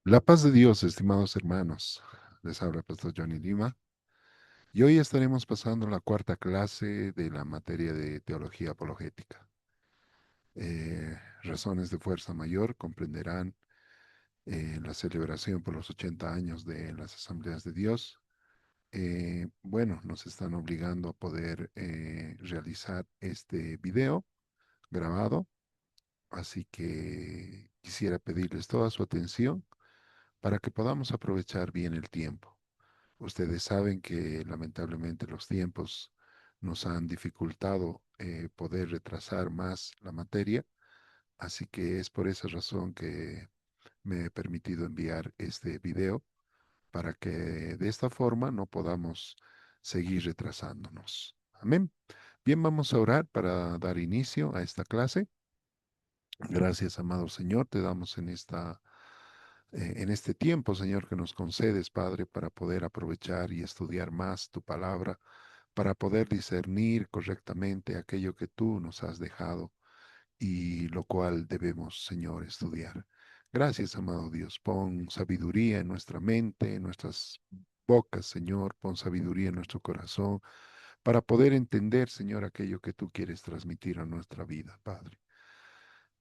La paz de Dios, estimados hermanos. Les habla el pastor Johnny Lima. Y hoy estaremos pasando la cuarta clase de la materia de teología apologética. Razones de fuerza mayor comprenderán la celebración por los 80 años de las Asambleas de Dios. Bueno, nos están obligando a poder realizar este video grabado, así que quisiera pedirles toda su atención para que podamos aprovechar bien el tiempo. Ustedes saben que lamentablemente los tiempos nos han dificultado poder retrasar más la materia, así que es por esa razón que me he permitido enviar este video para que de esta forma no podamos seguir retrasándonos. Amén. Bien, vamos a orar para dar inicio a esta clase. Gracias, amado Señor, te damos en este tiempo, Señor, que nos concedes, Padre, para poder aprovechar y estudiar más tu palabra, para poder discernir correctamente aquello que tú nos has dejado y lo cual debemos, Señor, estudiar. Gracias, amado Dios. Pon sabiduría en nuestra mente, en nuestras bocas, Señor. Pon sabiduría en nuestro corazón para poder entender, Señor, aquello que tú quieres transmitir a nuestra vida, Padre.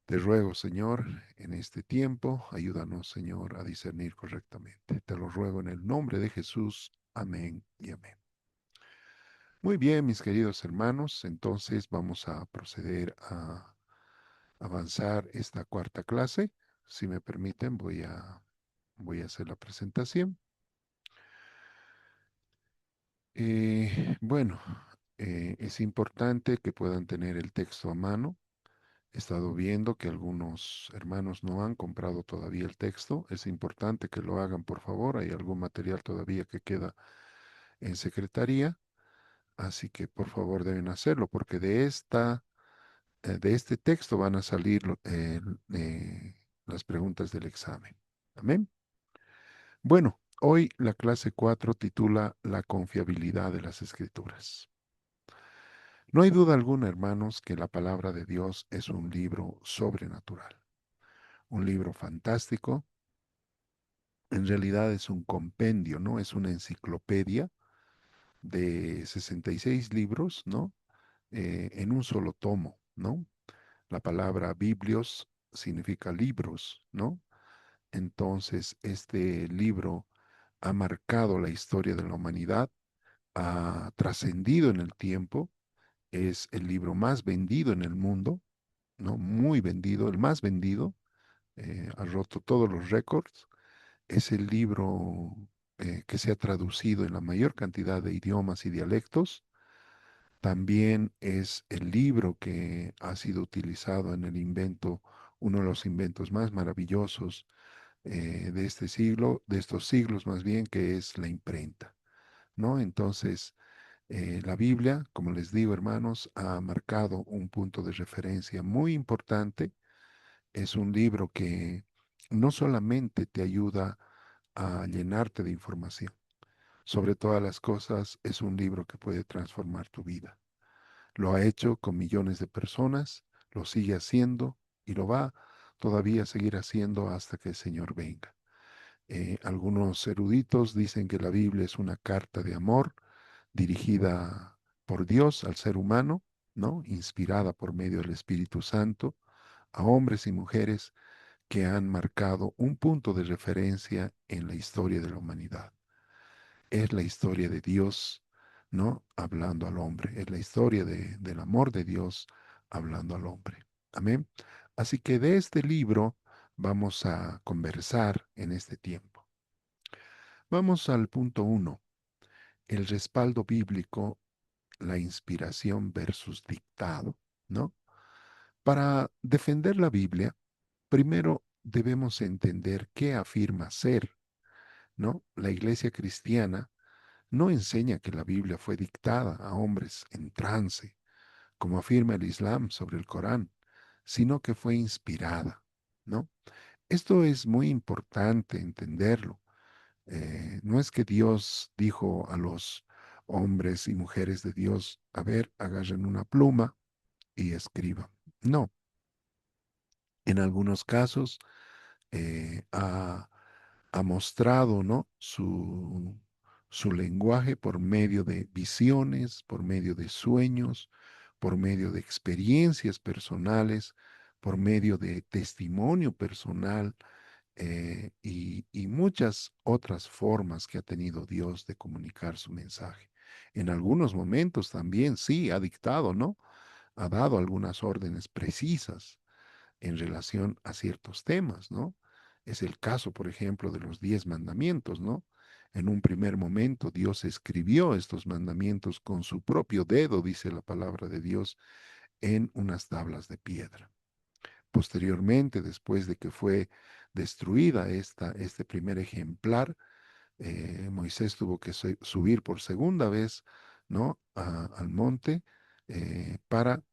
Te ruego, Señor, en este tiempo, ayúdanos, Señor, a discernir correctamente. Te lo ruego en el nombre de Jesús. Amén y amén. Muy bien, mis queridos hermanos, entonces vamos a proceder a avanzar esta cuarta clase. Si me permiten, voy a hacer la presentación. Bueno, es importante que puedan tener el texto a mano. He estado viendo que algunos hermanos no han comprado todavía el texto. Es importante que lo hagan, por favor. Hay algún material todavía que queda en secretaría, así que por favor deben hacerlo, porque de este texto van a salir las preguntas del examen. Amén. Bueno, hoy la clase 4 titula La confiabilidad de las Escrituras. No hay duda alguna, hermanos, que la palabra de Dios es un libro sobrenatural, un libro fantástico. En realidad es un compendio, ¿no? Es una enciclopedia de 66 libros, ¿no? En un solo tomo, ¿no? La palabra biblios significa libros, ¿no? Entonces, este libro ha marcado la historia de la humanidad, ha trascendido en el tiempo, es el libro más vendido en el mundo, ¿no? Muy vendido, el más vendido, ha roto todos los récords. Es el libro que se ha traducido en la mayor cantidad de idiomas y dialectos. También es el libro que ha sido utilizado en el invento, uno de los inventos más maravillosos de este siglo, de estos siglos más bien, que es la imprenta, ¿no? Entonces, la Biblia, como les digo, hermanos, ha marcado un punto de referencia muy importante. Es un libro que no solamente te ayuda a llenarte de información, sobre todas las cosas, es un libro que puede transformar tu vida. Lo ha hecho con millones de personas, lo sigue haciendo y lo va todavía a seguir haciendo hasta que el Señor venga. Algunos eruditos dicen que la Biblia es una carta de amor dirigida por Dios al ser humano, ¿no? Inspirada por medio del Espíritu Santo a hombres y mujeres que han marcado un punto de referencia en la historia de la humanidad. Es la historia de Dios, ¿no? Hablando al hombre. Es la historia del amor de Dios hablando al hombre. Amén. Así que de este libro vamos a conversar en este tiempo. Vamos al punto uno, el respaldo bíblico, la inspiración versus dictado, ¿no? Para defender la Biblia, primero debemos entender qué afirma ser, ¿no? La iglesia cristiana no enseña que la Biblia fue dictada a hombres en trance, como afirma el Islam sobre el Corán, sino que fue inspirada, ¿no? Esto es muy importante entenderlo. No es que Dios dijo a los hombres y mujeres de Dios, a ver, agarren una pluma y escriban. No, en algunos casos ha ha mostrado, ¿no? Su lenguaje por medio de visiones, por medio de sueños, por medio de experiencias personales, por medio de testimonio personal, y muchas otras formas que ha tenido Dios de comunicar su mensaje. En algunos momentos también sí ha dictado, ¿no? Ha dado algunas órdenes precisas en relación a ciertos temas, ¿no? Es el caso, por ejemplo, de los 10 mandamientos, ¿no? En un primer momento Dios escribió estos mandamientos con su propio dedo, dice la palabra de Dios, en unas tablas de piedra. Posteriormente, después de que fue destruida este primer ejemplar, Moisés tuvo que subir por segunda vez, ¿no? Al monte, para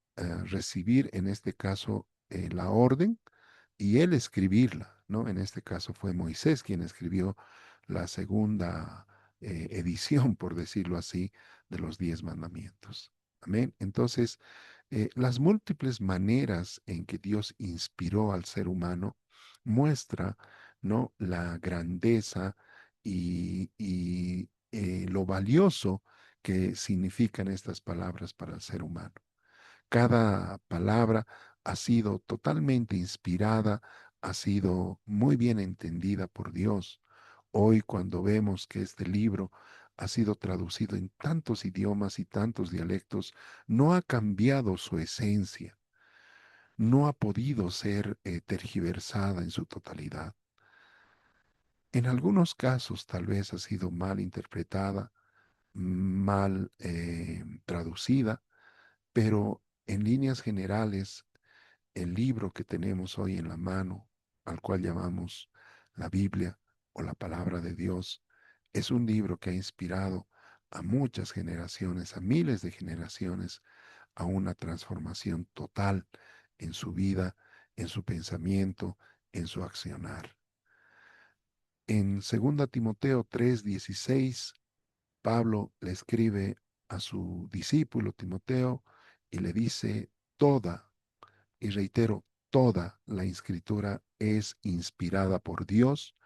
recibir, en este caso, la orden y él escribirla, ¿no? En este caso fue Moisés quien escribió la segunda edición, por decirlo así, de los 10 mandamientos. Amén. Entonces, las múltiples maneras en que Dios inspiró al ser humano muestra, ¿no? La grandeza y lo valioso que significan estas palabras para el ser humano. Cada palabra ha sido totalmente inspirada, ha sido muy bien entendida por Dios. Hoy cuando vemos que este libro ha sido traducido en tantos idiomas y tantos dialectos, no ha cambiado su esencia, no ha podido ser tergiversada en su totalidad. En algunos casos tal vez ha sido mal interpretada, mal traducida, pero en líneas generales el libro que tenemos hoy en la mano, al cual llamamos la Biblia o la palabra de Dios, es un libro que ha inspirado a muchas generaciones, a miles de generaciones, a una transformación total en su vida, en su pensamiento, en su accionar. En 2 Timoteo 3:16, Pablo le escribe a su discípulo Timoteo y le dice, toda, y reitero, toda la escritura es inspirada por Dios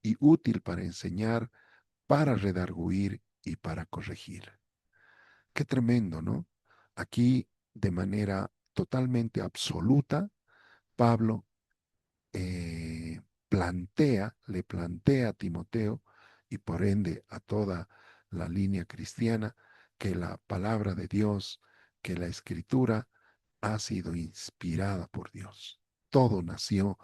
y útil para enseñar, para redarguir y para corregir. Qué tremendo, ¿no? Aquí, de manera totalmente absoluta, Pablo le plantea a Timoteo y por ende a toda la línea cristiana que la palabra de Dios, que la escritura ha sido inspirada por Dios. Todo nació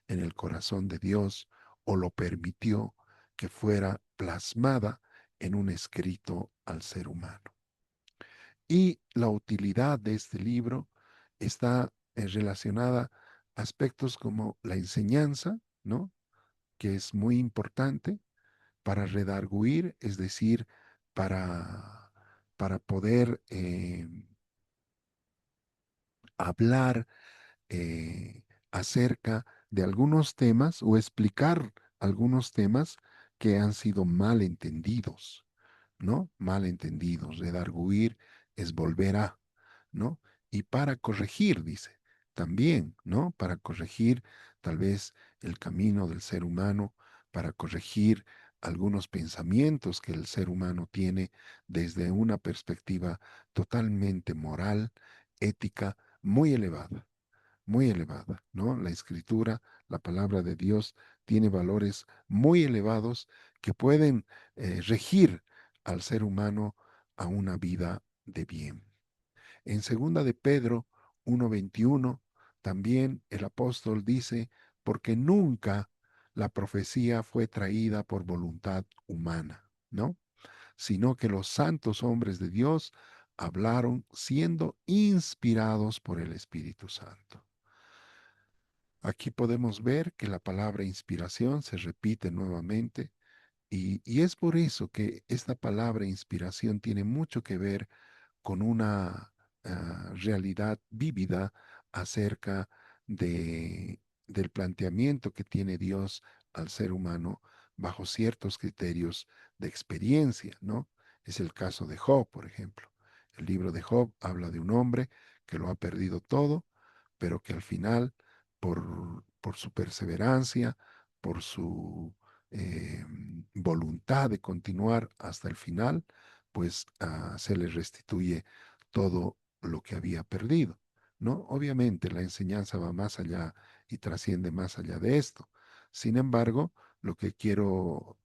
en el corazón de Dios o lo permitió que fuera plasmada en un escrito al ser humano. Y la utilidad de este libro está relacionada a aspectos como la enseñanza, ¿no? Que es muy importante para redarguir, es decir, para poder hablar acerca de algunos temas o explicar algunos temas que han sido mal entendidos, ¿no? Mal entendidos. Redarguir es volver a, ¿no? Y para corregir, dice, también, ¿no? Para corregir tal vez el camino del ser humano, para corregir algunos pensamientos que el ser humano tiene desde una perspectiva totalmente moral, ética, muy elevada, ¿no? La escritura, la palabra de Dios, tiene valores muy elevados que pueden regir al ser humano a una vida de bien. En segunda de Pedro 1:21, también el apóstol dice, porque nunca la profecía fue traída por voluntad humana, ¿no? Sino que los santos hombres de Dios hablaron siendo inspirados por el Espíritu Santo. Aquí podemos ver que la palabra inspiración se repite nuevamente y es por eso que esta palabra inspiración tiene mucho que ver con una realidad vívida acerca del planteamiento que tiene Dios al ser humano bajo ciertos criterios de experiencia, ¿no? Es el caso de Job, por ejemplo. El libro de Job habla de un hombre que lo ha perdido todo, pero que al final, por su perseverancia, por su eh, voluntad de continuar hasta el final, pues se le restituye todo lo que había perdido, ¿no? Obviamente la enseñanza va más allá y trasciende más allá de esto. Sin embargo, lo que quiero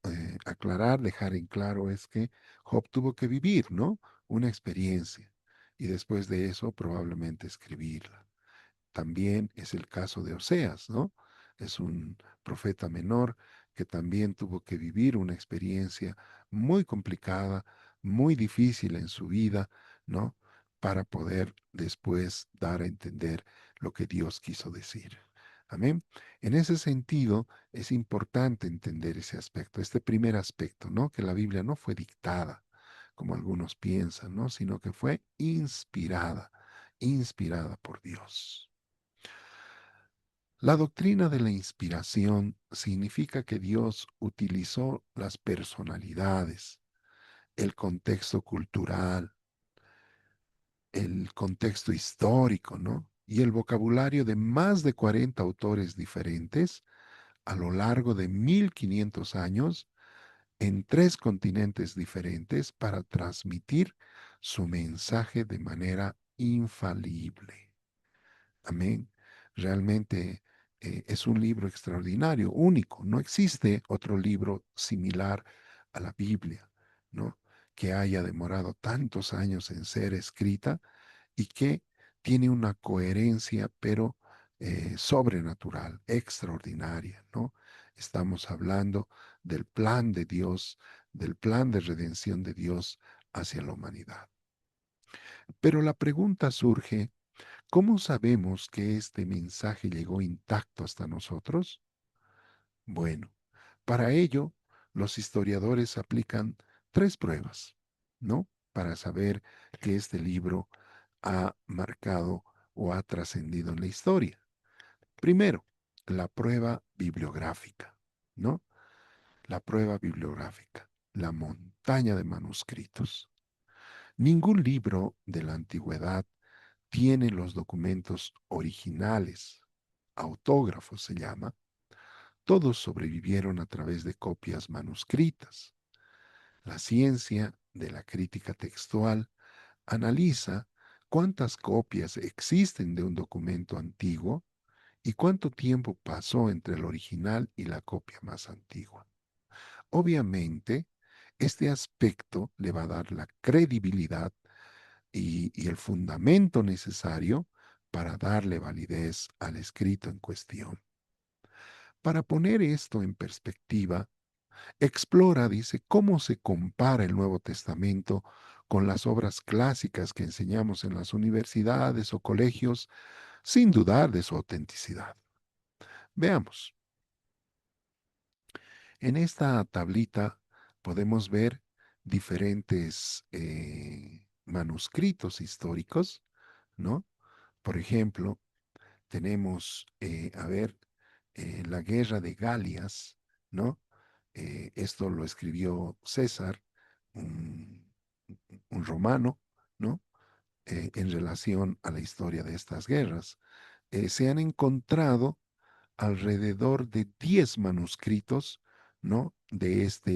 aclarar, dejar en claro es que Job tuvo que vivir, ¿no? Una experiencia y después de eso probablemente escribirla. También es el caso de Oseas, ¿no? Es un profeta menor que también tuvo que vivir una experiencia muy complicada, muy difícil en su vida, ¿no? Para poder después dar a entender lo que Dios quiso decir. Amén. En ese sentido, es importante entender ese aspecto, este primer aspecto, ¿no? Que la Biblia no fue dictada, como algunos piensan, ¿no? Sino que fue inspirada, inspirada por Dios. La doctrina de la inspiración significa que Dios utilizó las personalidades, el contexto cultural, el contexto histórico, ¿no? Y el vocabulario de más de 40 autores diferentes a lo largo de 1500 años en tres continentes diferentes para transmitir su mensaje de manera infalible. Amén. Realmente es un libro extraordinario, único. No existe otro libro similar a la Biblia, ¿no? Que haya demorado tantos años en ser escrita y que tiene una coherencia, pero sobrenatural, extraordinaria, ¿no? Estamos hablando del plan de Dios, del plan de redención de Dios hacia la humanidad. Pero la pregunta surge, ¿cómo sabemos que este mensaje llegó intacto hasta nosotros? Bueno, para ello, los historiadores aplican tres pruebas, ¿no? Para saber que este libro ha marcado o ha trascendido en la historia. Primero, la prueba bibliográfica, ¿no? La prueba bibliográfica, la montaña de manuscritos. Ningún libro de la antigüedad tiene los documentos originales, autógrafos se llama, todos sobrevivieron a través de copias manuscritas. La ciencia de la crítica textual analiza cuántas copias existen de un documento antiguo y cuánto tiempo pasó entre el original y la copia más antigua. Obviamente, este aspecto le va a dar la credibilidad y el fundamento necesario para darle validez al escrito en cuestión. Para poner esto en perspectiva, explora, dice, cómo se compara el Nuevo Testamento con las obras clásicas que enseñamos en las universidades o colegios, sin dudar de su autenticidad. Veamos, en esta tablita podemos ver diferentes manuscritos históricos, ¿no? Por ejemplo, tenemos, la guerra de Galias, ¿no? Esto lo escribió César, un, un romano, ¿no? En relación a la historia de estas guerras. Se han encontrado alrededor de 10 manuscritos, ¿no? De esta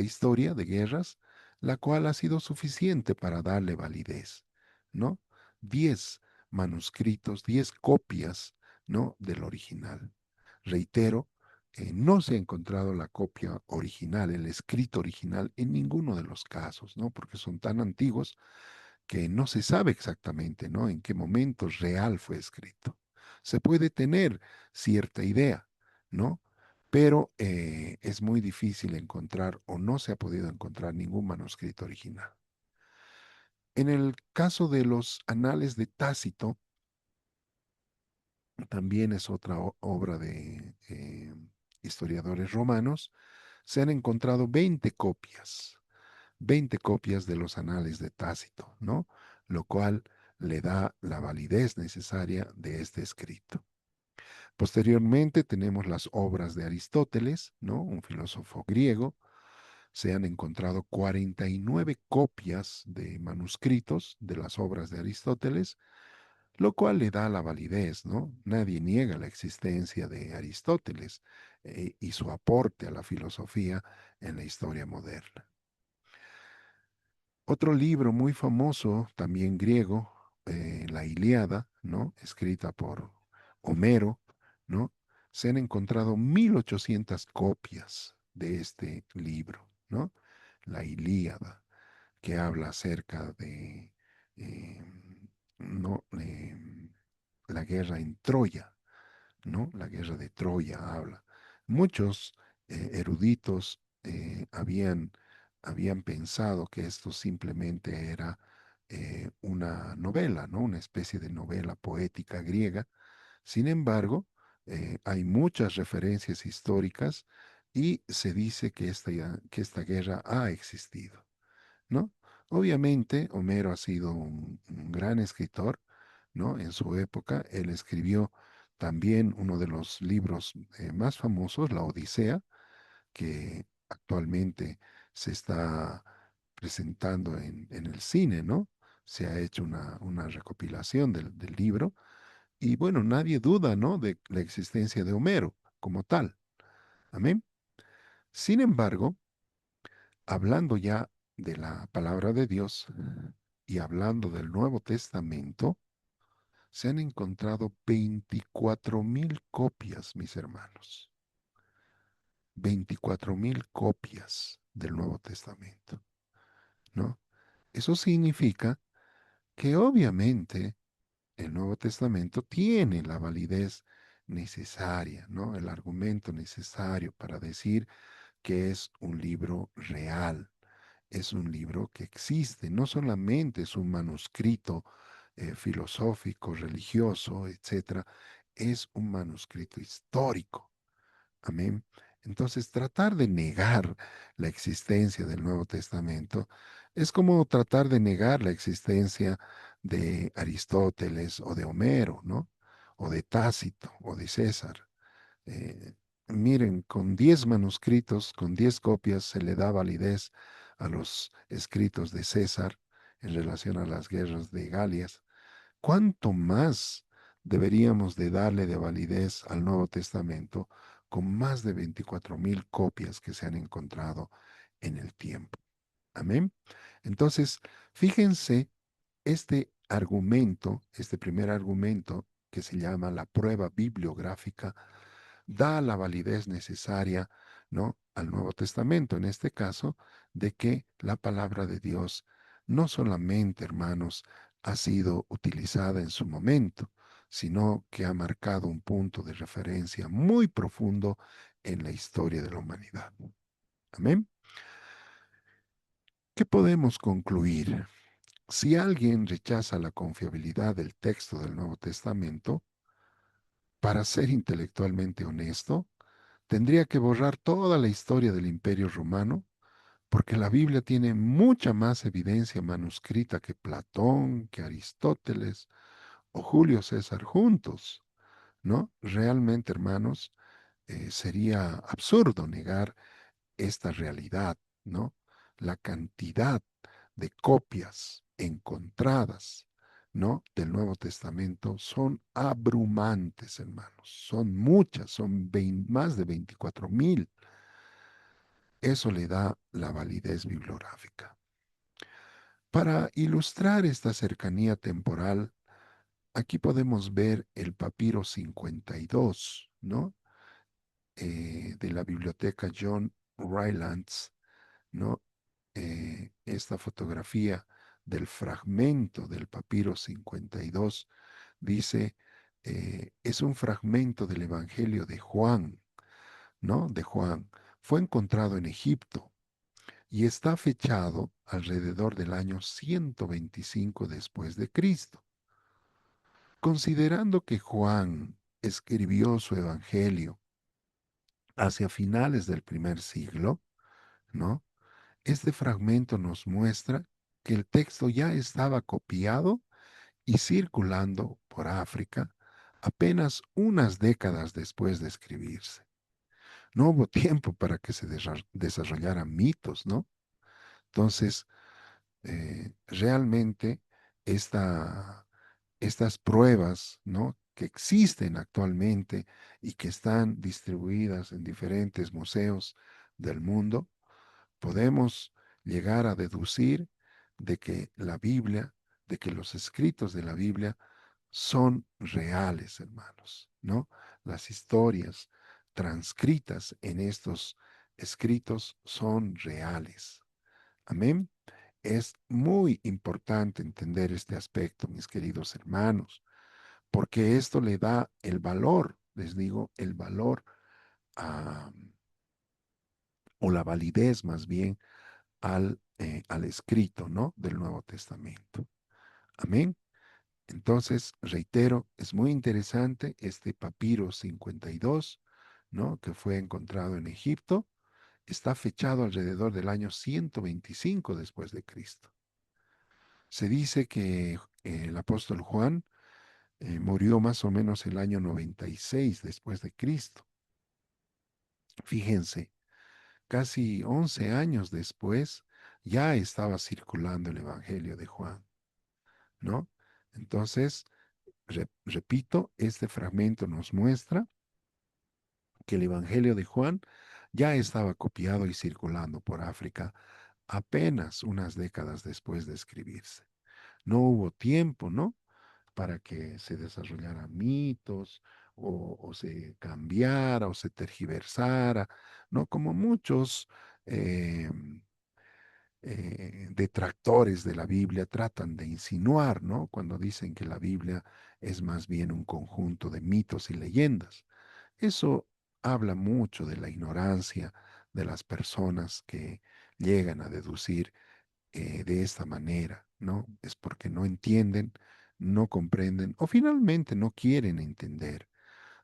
historia de guerras, la cual ha sido suficiente para darle validez, ¿no? 10 manuscritos, 10 copias, ¿no? Del original. Reitero, no se ha encontrado la copia original, el escrito original, en ninguno de los casos, ¿no? Porque son tan antiguos que no se sabe exactamente, ¿no? En qué momento real fue escrito. Se puede tener cierta idea, ¿no? Pero es muy difícil encontrar o no se ha podido encontrar ningún manuscrito original. En el caso de los Anales de Tácito, también es otra obra de historiadores romanos, se han encontrado 20 copias de los Anales de Tácito, ¿no? Lo cual le da la validez necesaria de este escrito. Posteriormente tenemos las obras de Aristóteles, ¿no? Un filósofo griego. Se han encontrado 49 copias de manuscritos de las obras de Aristóteles, lo cual le da la validez, ¿no? Nadie niega la existencia de Aristóteles y su aporte a la filosofía en la historia moderna. Otro libro muy famoso, también griego, la Ilíada, ¿no? Escrita por Homero, ¿no? Se han encontrado 1800 copias de este libro, ¿no? La Ilíada, que habla acerca de eh, ¿no? La guerra en Troya, ¿no? La guerra de Troya habla. Muchos eruditos habían pensado que esto simplemente era una novela, ¿no? Una especie de novela poética griega. Sin embargo, hay muchas referencias históricas y se dice que esta guerra ha existido, ¿no? Obviamente, Homero ha sido un gran escritor, ¿no? En su época, él escribió también uno de los libros más famosos, La Odisea, que actualmente se está presentando en el cine, ¿no? Se ha hecho una recopilación del libro y bueno, nadie duda, ¿no? De la existencia de Homero como tal. Amén. Sin embargo, hablando ya de la palabra de Dios y hablando del Nuevo Testamento, se han encontrado 24.000 copias, mis hermanos. 24.000 copias del Nuevo Testamento, ¿no? Eso significa que obviamente el Nuevo Testamento tiene la validez necesaria, ¿no? El argumento necesario para decir que es un libro real, es un libro que existe, no solamente es un manuscrito filosófico, religioso, etcétera, es un manuscrito histórico. Amén. Entonces, tratar de negar la existencia del Nuevo Testamento es como tratar de negar la existencia de Aristóteles o de Homero, ¿no? O de Tácito o de César. Eh, Miren, con 10 manuscritos, con 10 copias, se le da validez a los escritos de César en relación a las guerras de Galias. ¿Cuánto más deberíamos de darle de validez al Nuevo Testamento con más de 24.000 copias que se han encontrado en el tiempo? Amén. Entonces, fíjense este argumento, este primer argumento que se llama la prueba bibliográfica, da la validez necesaria, ¿no? Al Nuevo Testamento, en este caso, de que la palabra de Dios no solamente, hermanos, ha sido utilizada en su momento, sino que ha marcado un punto de referencia muy profundo en la historia de la humanidad. Amén. ¿Qué podemos concluir? Si alguien rechaza la confiabilidad del texto del Nuevo Testamento, para ser intelectualmente honesto, tendría que borrar toda la historia del Imperio Romano, porque la Biblia tiene mucha más evidencia manuscrita que Platón, que Aristóteles o Julio César juntos, ¿no? Realmente, hermanos, sería absurdo negar esta realidad, ¿no? La cantidad de copias encontradas, ¿no? Del Nuevo Testamento son abrumantes, hermanos. Son muchas, son más de 24.000. Eso le da la validez bibliográfica. Para ilustrar esta cercanía temporal, aquí podemos ver el papiro 52, ¿no? De la biblioteca John Rylands, ¿no? Esta fotografía del fragmento del papiro 52 dice, es un fragmento del Evangelio de Juan, ¿no? De Juan. Fue encontrado en Egipto y está fechado alrededor del año 125 después de Cristo. Considerando que Juan escribió su Evangelio hacia finales del primer siglo, ¿no? Este fragmento nos muestra que el texto ya estaba copiado y circulando por África apenas unas décadas después de escribirse. No hubo tiempo para que se desarrollaran mitos, ¿no? Entonces, realmente esta, estas pruebas, ¿no? Que existen actualmente y que están distribuidas en diferentes museos del mundo, podemos llegar a deducir de que la Biblia, de que los escritos de la Biblia son reales, hermanos, ¿no? Las historias transcritas en estos escritos son reales. Amén. Es muy importante entender este aspecto, mis queridos hermanos, porque esto le da el valor, les digo, el valor a, o la validez más bien al escrito, ¿no? Del Nuevo Testamento. Amén. Entonces, reitero, es muy interesante este papiro 52, ¿no? Que fue encontrado en Egipto. Está fechado alrededor del año 125 después de Cristo. Se dice que el apóstol Juan murió más o menos el año 96 después de Cristo. Fíjense, casi 11 años después ya estaba circulando el Evangelio de Juan, ¿no? Entonces, repito, este fragmento nos muestra que el Evangelio de Juan ya estaba copiado y circulando por África apenas unas décadas después de escribirse. No hubo tiempo, ¿no? Para que se desarrollaran mitos o se cambiara o se tergiversara, ¿no? Como muchos eh, detractores de la Biblia tratan de insinuar, ¿no? Cuando dicen que la Biblia es más bien un conjunto de mitos y leyendas. Eso habla mucho de la ignorancia de las personas que llegan a deducir de esta manera, ¿no? Es porque no entienden, no comprenden o finalmente no quieren entender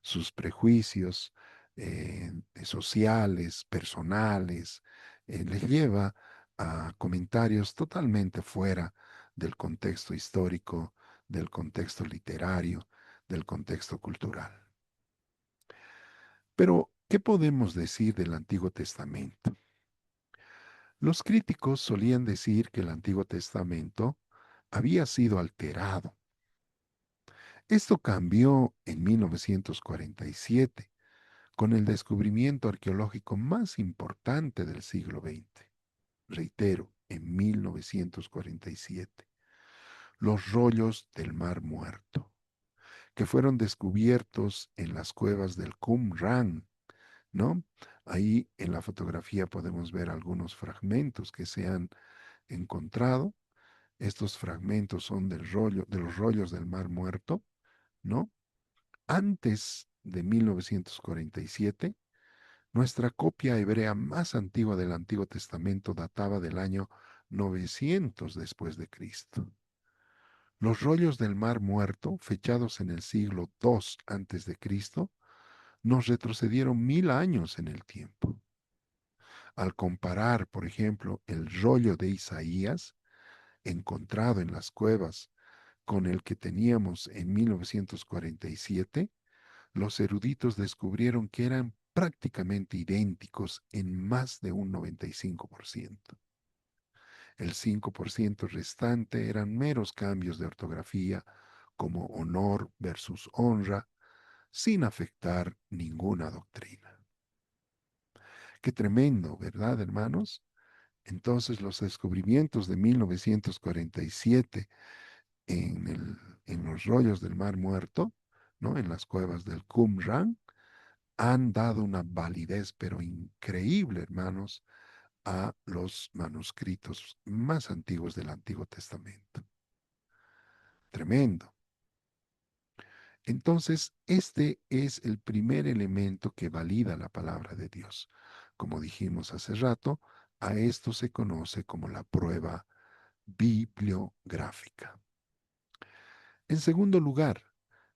sus prejuicios sociales, personales, les lleva a comentarios totalmente fuera del contexto histórico, del contexto literario, del contexto cultural. Pero, ¿qué podemos decir del Antiguo Testamento? Los críticos solían decir que el Antiguo Testamento había sido alterado. Esto cambió en 1947 con el descubrimiento arqueológico más importante del siglo XX. Reitero, en 1947, los rollos del Mar Muerto, que fueron descubiertos en las cuevas del Qumran, ¿no? Ahí en la fotografía podemos ver algunos fragmentos que se han encontrado. Estos fragmentos son de los rollos del Mar Muerto, ¿no? Antes de 1947, nuestra copia hebrea más antigua del Antiguo Testamento databa del año 900 después de Cristo. Los rollos del Mar Muerto, fechados en el siglo II antes de Cristo, nos retrocedieron 1000 años en el tiempo. Al comparar, por ejemplo, el rollo de Isaías, encontrado en las cuevas, con el que teníamos en 1947, los eruditos descubrieron que eran prácticamente idénticos en más de un 95%. El 5% restante eran meros cambios de ortografía, como honor versus honra, sin afectar ninguna doctrina. Qué tremendo, ¿verdad, hermanos? Entonces, los descubrimientos de 1947 en los rollos del Mar Muerto, ¿no? En las cuevas del Qumran, han dado una validez, pero increíble, hermanos, a los manuscritos más antiguos del Antiguo Testamento. Tremendo. Entonces, este es el primer elemento que valida la palabra de Dios. Como dijimos hace rato, a esto se conoce como la prueba bibliográfica. En segundo lugar,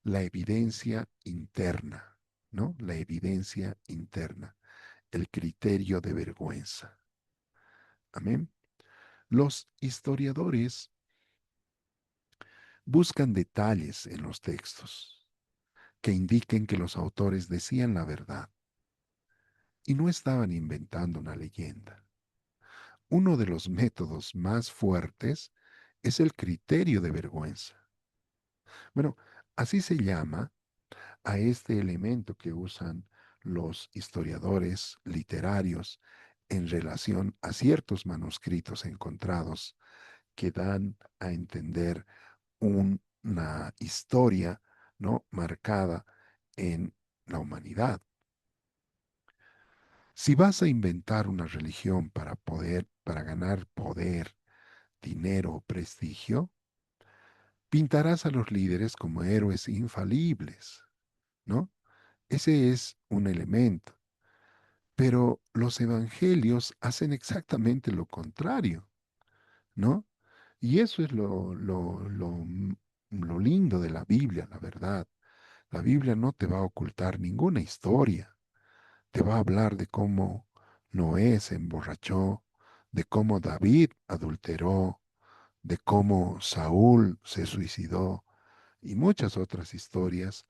la evidencia interna, ¿no? La evidencia interna, el criterio de vergüenza. Amén. Los historiadores buscan detalles en los textos que indiquen que los autores decían la verdad y no estaban inventando una leyenda. Uno de los métodos más fuertes es el criterio de vergüenza. Bueno, así se llama a este elemento que usan los historiadores literarios en relación a ciertos manuscritos encontrados que dan a entender una historia, ¿no? Marcada en la humanidad. Si vas a inventar una religión para para ganar poder, dinero o prestigio, pintarás a los líderes como héroes infalibles, ¿no? Ese es un elemento. Pero los evangelios hacen exactamente lo contrario, ¿no? Y eso es lo lindo de la Biblia, la verdad. La Biblia no te va a ocultar ninguna historia. Te va a hablar de cómo Noé se emborrachó, de cómo David adulteró, de cómo Saúl se suicidó y muchas otras historias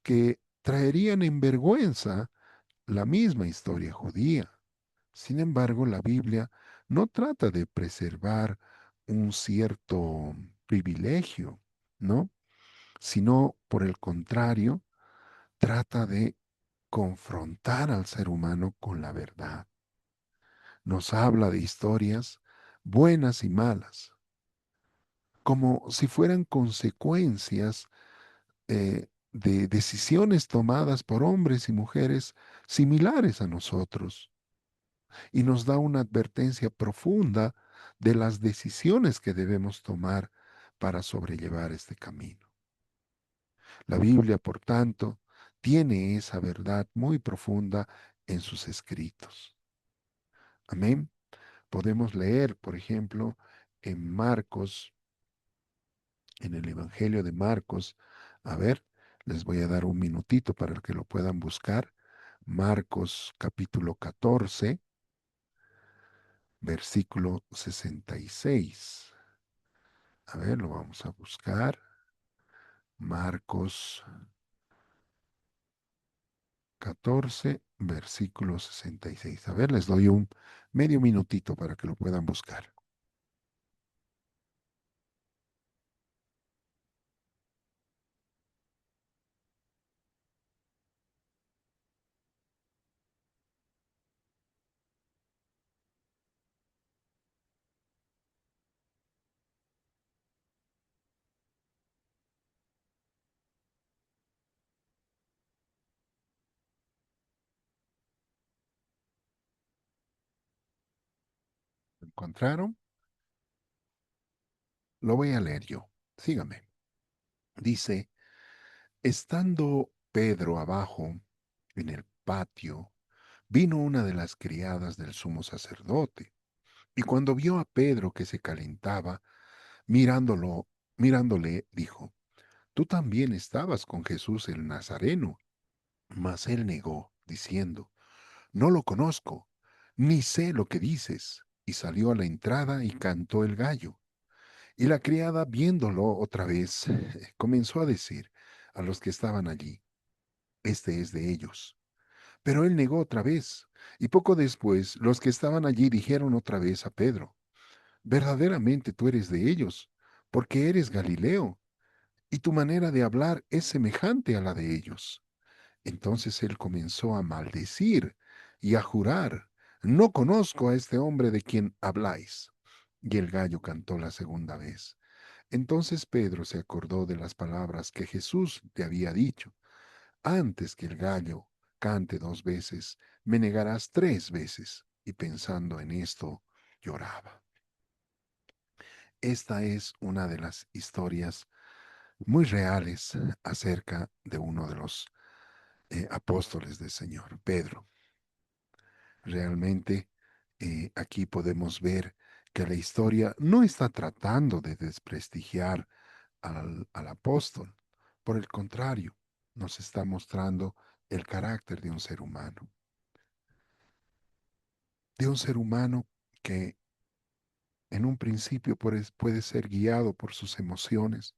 que traerían en vergüenza la misma historia judía. Sin embargo, la Biblia no trata de preservar un cierto privilegio, ¿no? Sino, por el contrario, trata de confrontar al ser humano con la verdad. Nos habla de historias buenas y malas, como si fueran consecuencias de decisiones tomadas por hombres y mujeres similares a nosotros, y nos da una advertencia profunda de las decisiones que debemos tomar para sobrellevar este camino. La Biblia, por tanto, tiene esa verdad muy profunda en sus escritos. Amén. Podemos leer, por ejemplo, en Marcos, en el Evangelio de Marcos. A ver, les voy a dar un minutito para que lo puedan buscar. Marcos capítulo 14, versículo 66. A ver, lo vamos a buscar. Marcos 14, versículo 66. A ver, les doy un medio minutito para que lo puedan buscar. ¿Lo encontraron? Lo voy a leer yo. Sígame. Dice, estando Pedro abajo en el patio, vino una de las criadas del sumo sacerdote, y cuando vio a Pedro que se calentaba, mirándolo, mirándole, dijo, tú también estabas con Jesús el Nazareno. Mas él negó, diciendo, no lo conozco, ni sé lo que dices. Y salió a la entrada y cantó el gallo. Y la criada, viéndolo otra vez, comenzó a decir a los que estaban allí, este es de ellos. Pero él negó otra vez. Y poco después, los que estaban allí dijeron otra vez a Pedro, verdaderamente tú eres de ellos, porque eres Galileo, y tu manera de hablar es semejante a la de ellos. Entonces él comenzó a maldecir y a jurar, no conozco a este hombre de quien habláis. Y el gallo cantó la segunda vez. Entonces Pedro se acordó de las palabras que Jesús le había dicho, antes que el gallo cante dos veces, me negarás tres veces. Y pensando en esto, lloraba. Esta es una de las historias muy reales acerca de uno de los apóstoles del Señor, Pedro. Realmente aquí podemos ver que la historia no está tratando de desprestigiar al apóstol. Por el contrario, nos está mostrando el carácter de un ser humano. De un ser humano que en un principio puede ser guiado por sus emociones,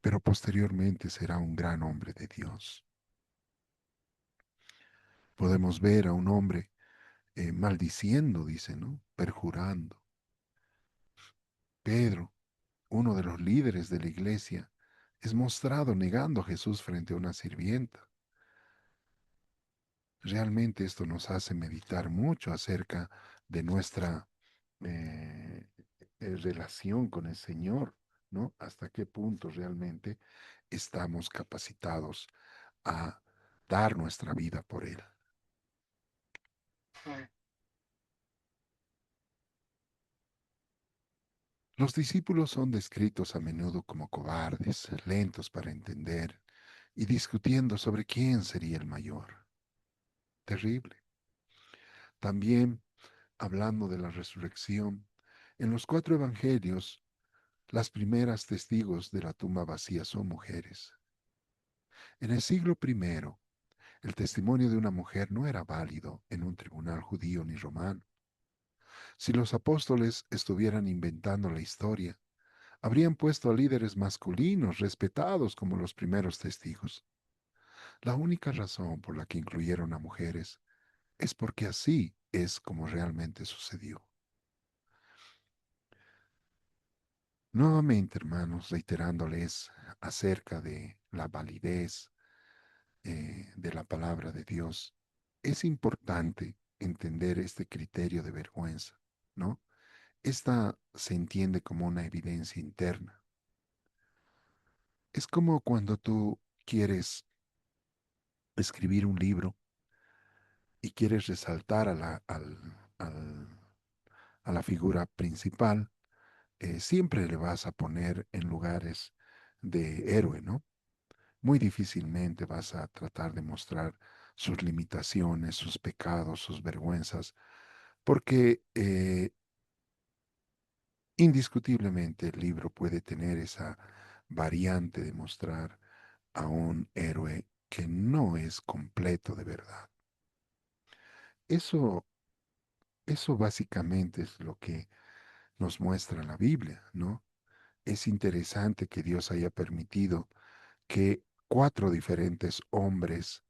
pero posteriormente será un gran hombre de Dios. Podemos ver a un hombre maldiciendo, dice, ¿no? Perjurando. Pedro, uno de los líderes de la iglesia, es mostrado negando a Jesús frente a una sirvienta. Realmente esto nos hace meditar mucho acerca de nuestra eh, relación con el Señor, ¿no? Hasta qué punto realmente estamos capacitados a dar nuestra vida por Él. Los discípulos son descritos a menudo como cobardes, lentos para entender y discutiendo sobre quién sería el mayor. Terrible. También, hablando de la resurrección, en los cuatro evangelios, las primeras testigos de la tumba vacía son mujeres. En el siglo primero, el testimonio de una mujer no era válido en un tribunal judío ni romano. Si los apóstoles estuvieran inventando la historia, habrían puesto a líderes masculinos respetados como los primeros testigos. La única razón por la que incluyeron a mujeres es porque así es como realmente sucedió. Nuevamente, hermanos, reiterándoles acerca de la validez de la palabra de Dios, es importante entender este criterio de vergüenza, ¿no? Esta se entiende como una evidencia interna. Es como cuando tú quieres escribir un libro y quieres resaltar a la figura principal, siempre le vas a poner en lugares de héroe, ¿no? Muy difícilmente vas a tratar de mostrar sus limitaciones, sus pecados, sus vergüenzas, porque indiscutiblemente el libro puede tener esa variante de mostrar a un héroe que no es completo de verdad. Eso, eso básicamente es lo que nos muestra la Biblia, ¿no? Es interesante que Dios haya permitido que cuatro diferentes hombres,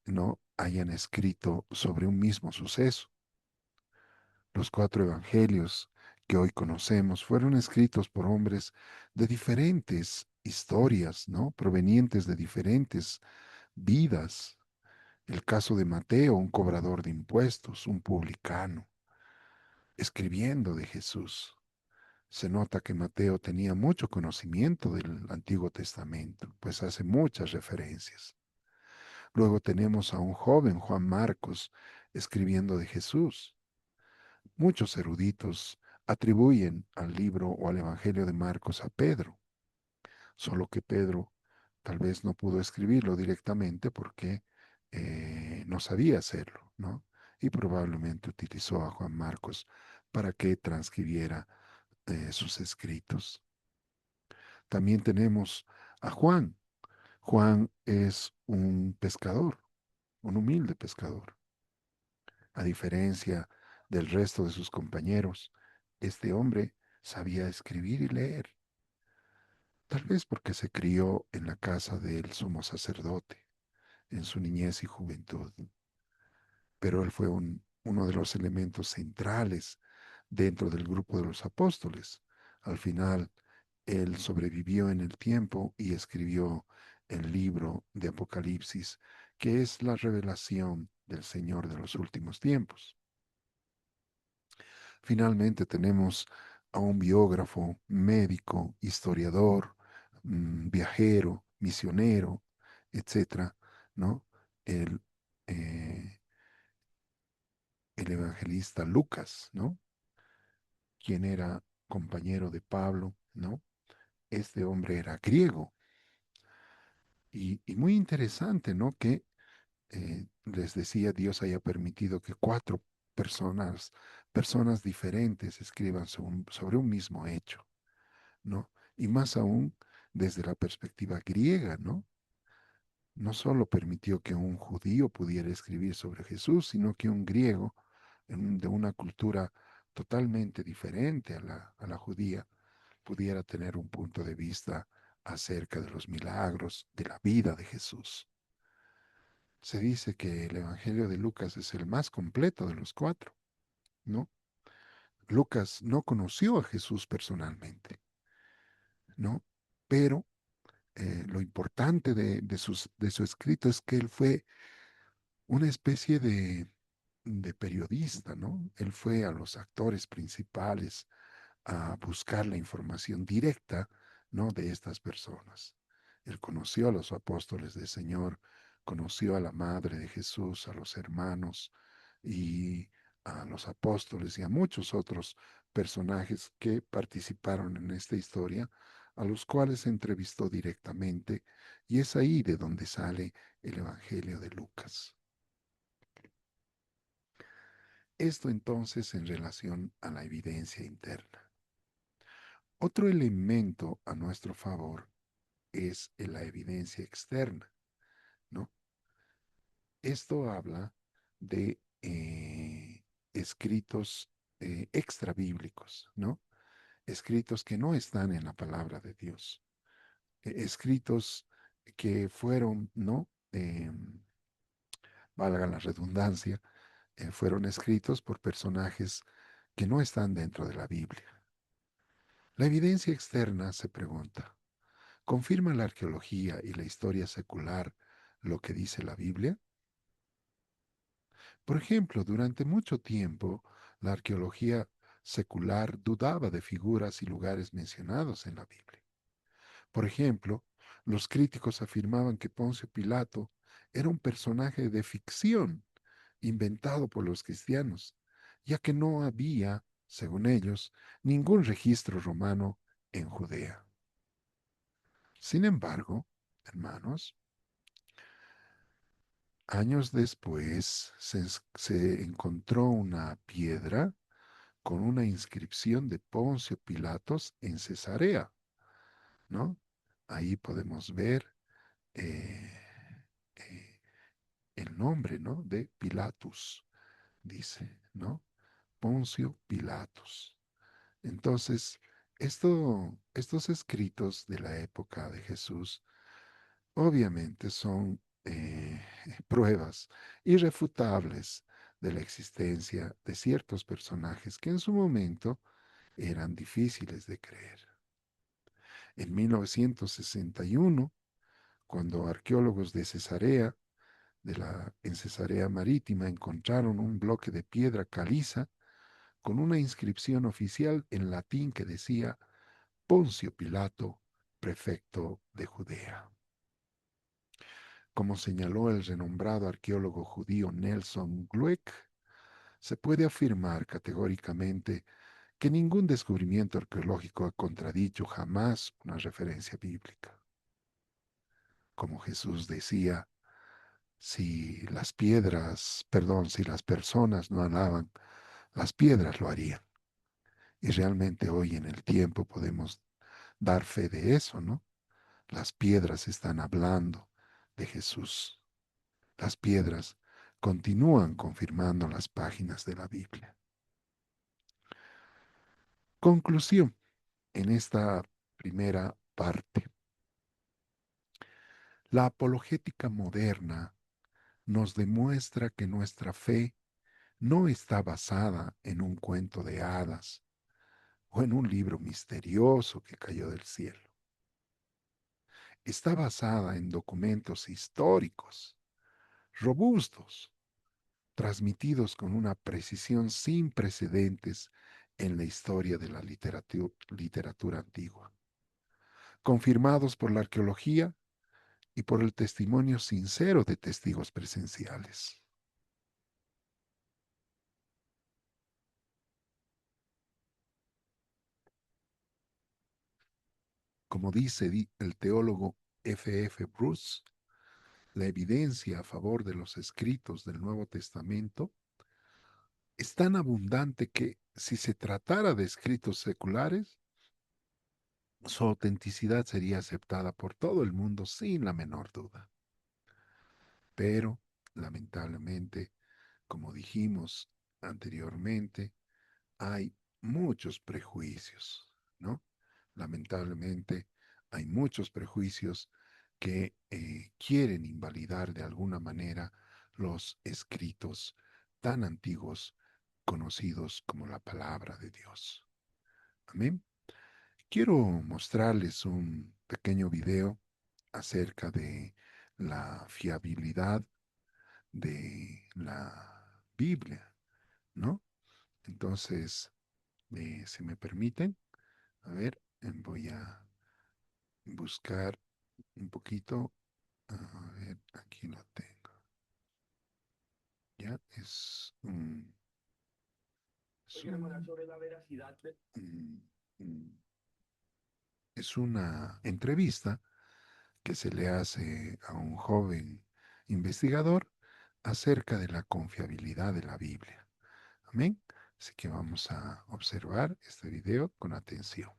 ¿no?, hayan escrito sobre un mismo suceso. Los cuatro evangelios que hoy conocemos fueron escritos por hombres de diferentes historias, ¿no?, provenientes de diferentes vidas. El caso de Mateo, un cobrador de impuestos, un publicano, escribiendo de Jesús. Se nota que Mateo tenía mucho conocimiento del Antiguo Testamento, pues hace muchas referencias. Luego tenemos a un joven, Juan Marcos, escribiendo de Jesús. Muchos eruditos atribuyen al libro o al Evangelio de Marcos a Pedro, solo que Pedro tal vez no pudo escribirlo directamente porque no sabía hacerlo, ¿no? Y probablemente utilizó a Juan Marcos para que transcribiera sus escritos. También tenemos a Juan. Juan es un pescador, un humilde pescador. A diferencia del resto de sus compañeros, este hombre sabía escribir y leer, tal vez porque se crió en la casa del sumo sacerdote en su niñez y juventud, pero él fue uno de los elementos centrales dentro del grupo de los apóstoles. Al final, él sobrevivió en el tiempo y escribió el libro de Apocalipsis, que es la revelación del Señor de los últimos tiempos. Finalmente tenemos a un biógrafo, médico, historiador, viajero, misionero, etcétera, ¿no? El, eh, el evangelista Lucas, ¿no?, quien era compañero de Pablo, ¿no? Este hombre era griego y muy interesante, ¿no?, que les decía, Dios haya permitido que cuatro personas diferentes escriban sobre un mismo hecho, ¿no? Y más aún desde la perspectiva griega, ¿no? No solo permitió que un judío pudiera escribir sobre Jesús, sino que un griego de una cultura totalmente diferente a la judía pudiera tener un punto de vista acerca de los milagros, de la vida de Jesús. Se dice que el Evangelio de Lucas es el más completo de los cuatro, ¿no? Lucas no conoció a Jesús personalmente, ¿no? Pero lo importante de su escrito es que él fue una especie de periodista, ¿no? Él fue a los actores principales a buscar la información directa, ¿no? De estas personas. Él conoció a los apóstoles del Señor, conoció a la madre de Jesús, a los hermanos y a los apóstoles y a muchos otros personajes que participaron en esta historia, a los cuales entrevistó directamente, y es ahí de donde sale el Evangelio de Lucas. Esto entonces en relación a la evidencia interna. Otro elemento a nuestro favor es la evidencia externa, ¿no? Esto habla de escritos extrabíblicos, ¿no? Escritos que no están en la palabra de Dios, escritos que fueron, ¿no? Valga la redundancia, fueron escritos por personajes que no están dentro de la Biblia. La evidencia externa, se pregunta, ¿confirma la arqueología y la historia secular lo que dice la Biblia? Por ejemplo, durante mucho tiempo, la arqueología secular dudaba de figuras y lugares mencionados en la Biblia. Por ejemplo, los críticos afirmaban que Poncio Pilato era un personaje de ficción inventado por los cristianos, ya que no había, según ellos, ningún registro romano en Judea. Sin embargo, hermanos, años después se encontró una piedra con una inscripción de Poncio Pilatos en Cesarea, ¿no? Ahí podemos ver eh, eh, el nombre, ¿no? De Pilatus, dice, ¿no? Poncio Pilatus. Entonces, estos escritos de la época de Jesús obviamente son pruebas irrefutables de la existencia de ciertos personajes que en su momento eran difíciles de creer. En 1961, cuando arqueólogos de Cesarea, en Cesarea Marítima, encontraron un bloque de piedra caliza con una inscripción oficial en latín que decía Poncio Pilato, prefecto de Judea. Como señaló el renombrado arqueólogo judío Nelson Glueck, se puede afirmar categóricamente que ningún descubrimiento arqueológico ha contradicho jamás una referencia bíblica. Como Jesús decía, si las personas no alaban, las piedras lo harían. Y realmente hoy en el tiempo podemos dar fe de eso, ¿no? Las piedras están hablando de Jesús. Las piedras continúan confirmando las páginas de la Biblia. Conclusión en esta primera parte. La apologética moderna nos demuestra que nuestra fe no está basada en un cuento de hadas o en un libro misterioso que cayó del cielo. Está basada en documentos históricos, robustos, transmitidos con una precisión sin precedentes en la historia de la literatura antigua, confirmados por la arqueología y por el testimonio sincero de testigos presenciales. Como dice el teólogo F. F. Bruce, la evidencia a favor de los escritos del Nuevo Testamento es tan abundante que si se tratara de escritos seculares, su autenticidad sería aceptada por todo el mundo sin la menor duda. Pero, lamentablemente, como dijimos anteriormente, hay muchos prejuicios, ¿no? Lamentablemente, hay muchos prejuicios que quieren invalidar de alguna manera los escritos tan antiguos conocidos como la palabra de Dios. Amén. quiero mostrarles un pequeño video acerca de la fiabilidad de la Biblia, ¿no? Entonces, si me permiten, a ver, voy a buscar un poquito. A ver, aquí lo tengo. Ya un- un- es una entrevista que se le hace a un joven investigador acerca de la confiabilidad de la Biblia. Amén. Así que vamos a observar este video con atención.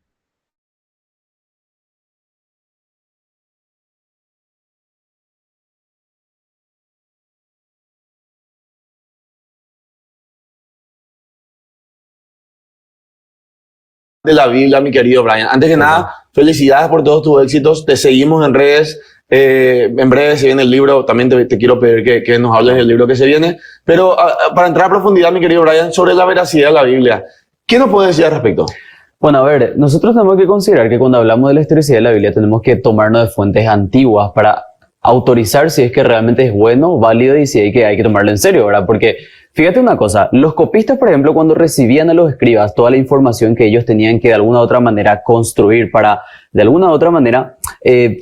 De la Biblia, mi querido Brian. Antes que nada, felicidades por todos tus éxitos. Te seguimos en redes. En breve se viene el libro. También te quiero pedir que nos hables del libro que se viene. Pero para entrar a profundidad, mi querido Brian, sobre la veracidad de la Biblia, ¿qué nos puedes decir al respecto? Bueno, a ver, nosotros tenemos que considerar que cuando hablamos de la historicidad de la Biblia tenemos que tomarnos de fuentes antiguas para autorizar si es que realmente es bueno, válido y si hay que tomarlo en serio, ¿verdad? Porque fíjate una cosa, los copistas, por ejemplo, cuando recibían a los escribas toda la información que ellos tenían que de alguna u otra manera construir para, de alguna u otra manera,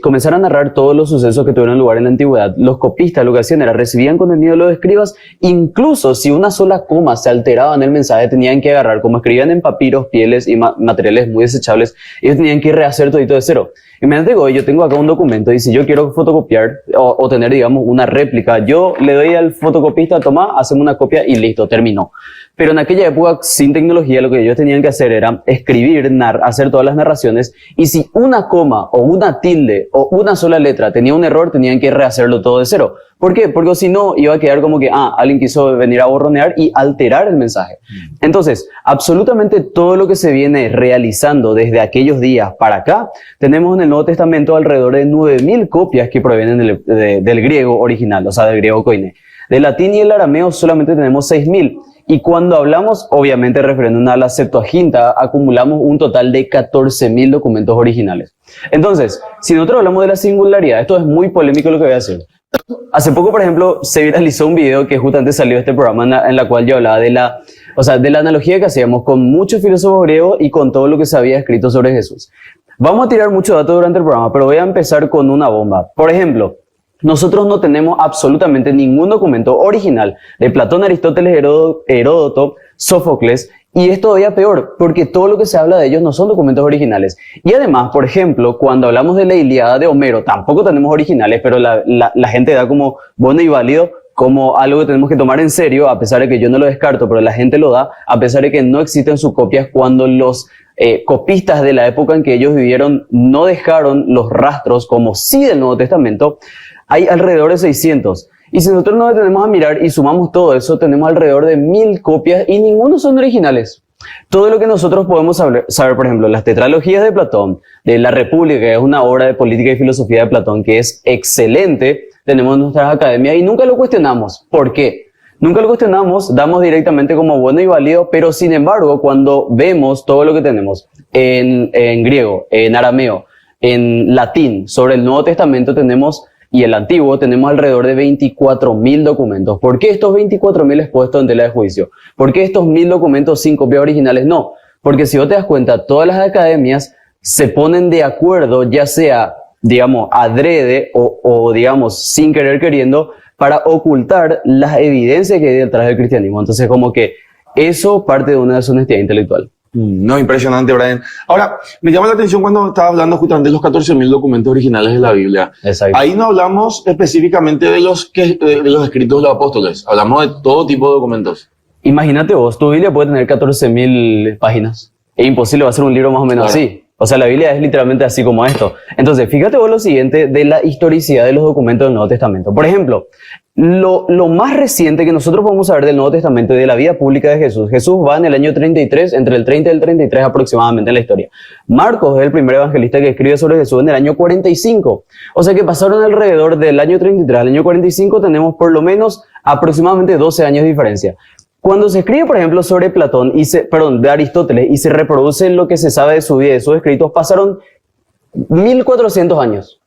comenzar a narrar todos los sucesos que tuvieron lugar en la antigüedad, los copistas lo que hacían era recibían contenido de los escribas, incluso si una sola coma se alteraba en el mensaje, tenían que agarrar, como escribían en papiros, pieles y materiales muy desechables, ellos tenían que rehacer todo de cero. Imagínate que yo tengo acá un documento y si yo quiero fotocopiar o tener, digamos, una réplica, yo le doy al fotocopista, toma, hacemos una copia y listo, terminó. Pero en aquella época, sin tecnología, lo que ellos tenían que hacer era escribir, hacer todas las narraciones, y si una coma o una tilde o una sola letra tenía un error, tenían que rehacerlo todo de cero. ¿Por qué? Porque si no, iba a quedar como que, alguien quiso venir a borronear y alterar el mensaje. Entonces, absolutamente todo lo que se viene realizando desde aquellos días para acá, tenemos en el Nuevo Testamento alrededor de 9.000 copias que provienen del griego original, o sea, del griego koiné. Del latín y el arameo solamente tenemos 6.000. Y cuando hablamos, obviamente refiriéndonos a la Septuaginta, acumulamos un total de 14.000 documentos originales. Entonces, si nosotros hablamos de la singularidad, esto es muy polémico lo que voy a hacer. Hace poco, por ejemplo, se viralizó un video que justamente salió de este programa en la cual yo hablaba de la analogía que hacíamos con muchos filósofos griegos y con todo lo que se había escrito sobre Jesús. Vamos a tirar mucho datos durante el programa, pero voy a empezar con una bomba. Por ejemplo, nosotros no tenemos absolutamente ningún documento original de Platón, Aristóteles, Heródoto, Sófocles, y es todavía peor, porque todo lo que se habla de ellos no son documentos originales. Y además, por ejemplo, cuando hablamos de la Ilíada de Homero, tampoco tenemos originales, pero la gente da como bueno y válido, como algo que tenemos que tomar en serio, a pesar de que yo no lo descarto, pero la gente lo da, a pesar de que no existen sus copias cuando los copistas de la época en que ellos vivieron no dejaron los rastros, como sí del Nuevo Testamento. Hay alrededor de 600. Y si nosotros nos detenemos a mirar y sumamos todo eso, tenemos alrededor de 1.000 copias y ninguno son originales. Todo lo que nosotros podemos saber, por ejemplo, las tetralogías de Platón, de La República, que es una obra de política y filosofía de Platón que es excelente, tenemos en nuestras academias y nunca lo cuestionamos. ¿Por qué? Nunca lo cuestionamos, damos directamente como bueno y válido, pero sin embargo, cuando vemos todo lo que tenemos en griego, en arameo, en latín, sobre el Nuevo Testamento tenemos y el Antiguo, tenemos alrededor de 24.000 documentos. ¿Por qué estos 24.000 expuestos en tela de juicio? ¿Por qué estos 1.000 documentos sin copias originales? No, porque si vos te das cuenta, todas las academias se ponen de acuerdo, ya sea, digamos, adrede o digamos, sin querer queriendo, para ocultar las evidencias que hay detrás del cristianismo. Entonces, como que eso parte de una deshonestidad intelectual. No, impresionante, Brian. Ahora, me llama la atención cuando estaba hablando justamente de los 14.000 documentos originales de la Biblia. Exacto. Ahí no hablamos específicamente de los escritos de los apóstoles. Hablamos de todo tipo de documentos. Imagínate vos, tu Biblia puede tener 14.000 páginas. Es imposible, va a ser un libro más o menos así. O sea, la Biblia es literalmente así como esto. Entonces, fíjate vos lo siguiente de la historicidad de los documentos del Nuevo Testamento. Por ejemplo, lo más reciente que nosotros podemos saber del Nuevo Testamento y de la vida pública de Jesús. Jesús va en el año 33, entre el 30 y el 33 aproximadamente en la historia. Marcos es el primer evangelista que escribe sobre Jesús en el año 45. O sea que pasaron alrededor del año 33 al año 45, tenemos por lo menos aproximadamente 12 años de diferencia. Cuando se escribe, por ejemplo, sobre Platón, de Aristóteles, y se reproduce lo que se sabe de su vida y de sus escritos, pasaron 1400 años.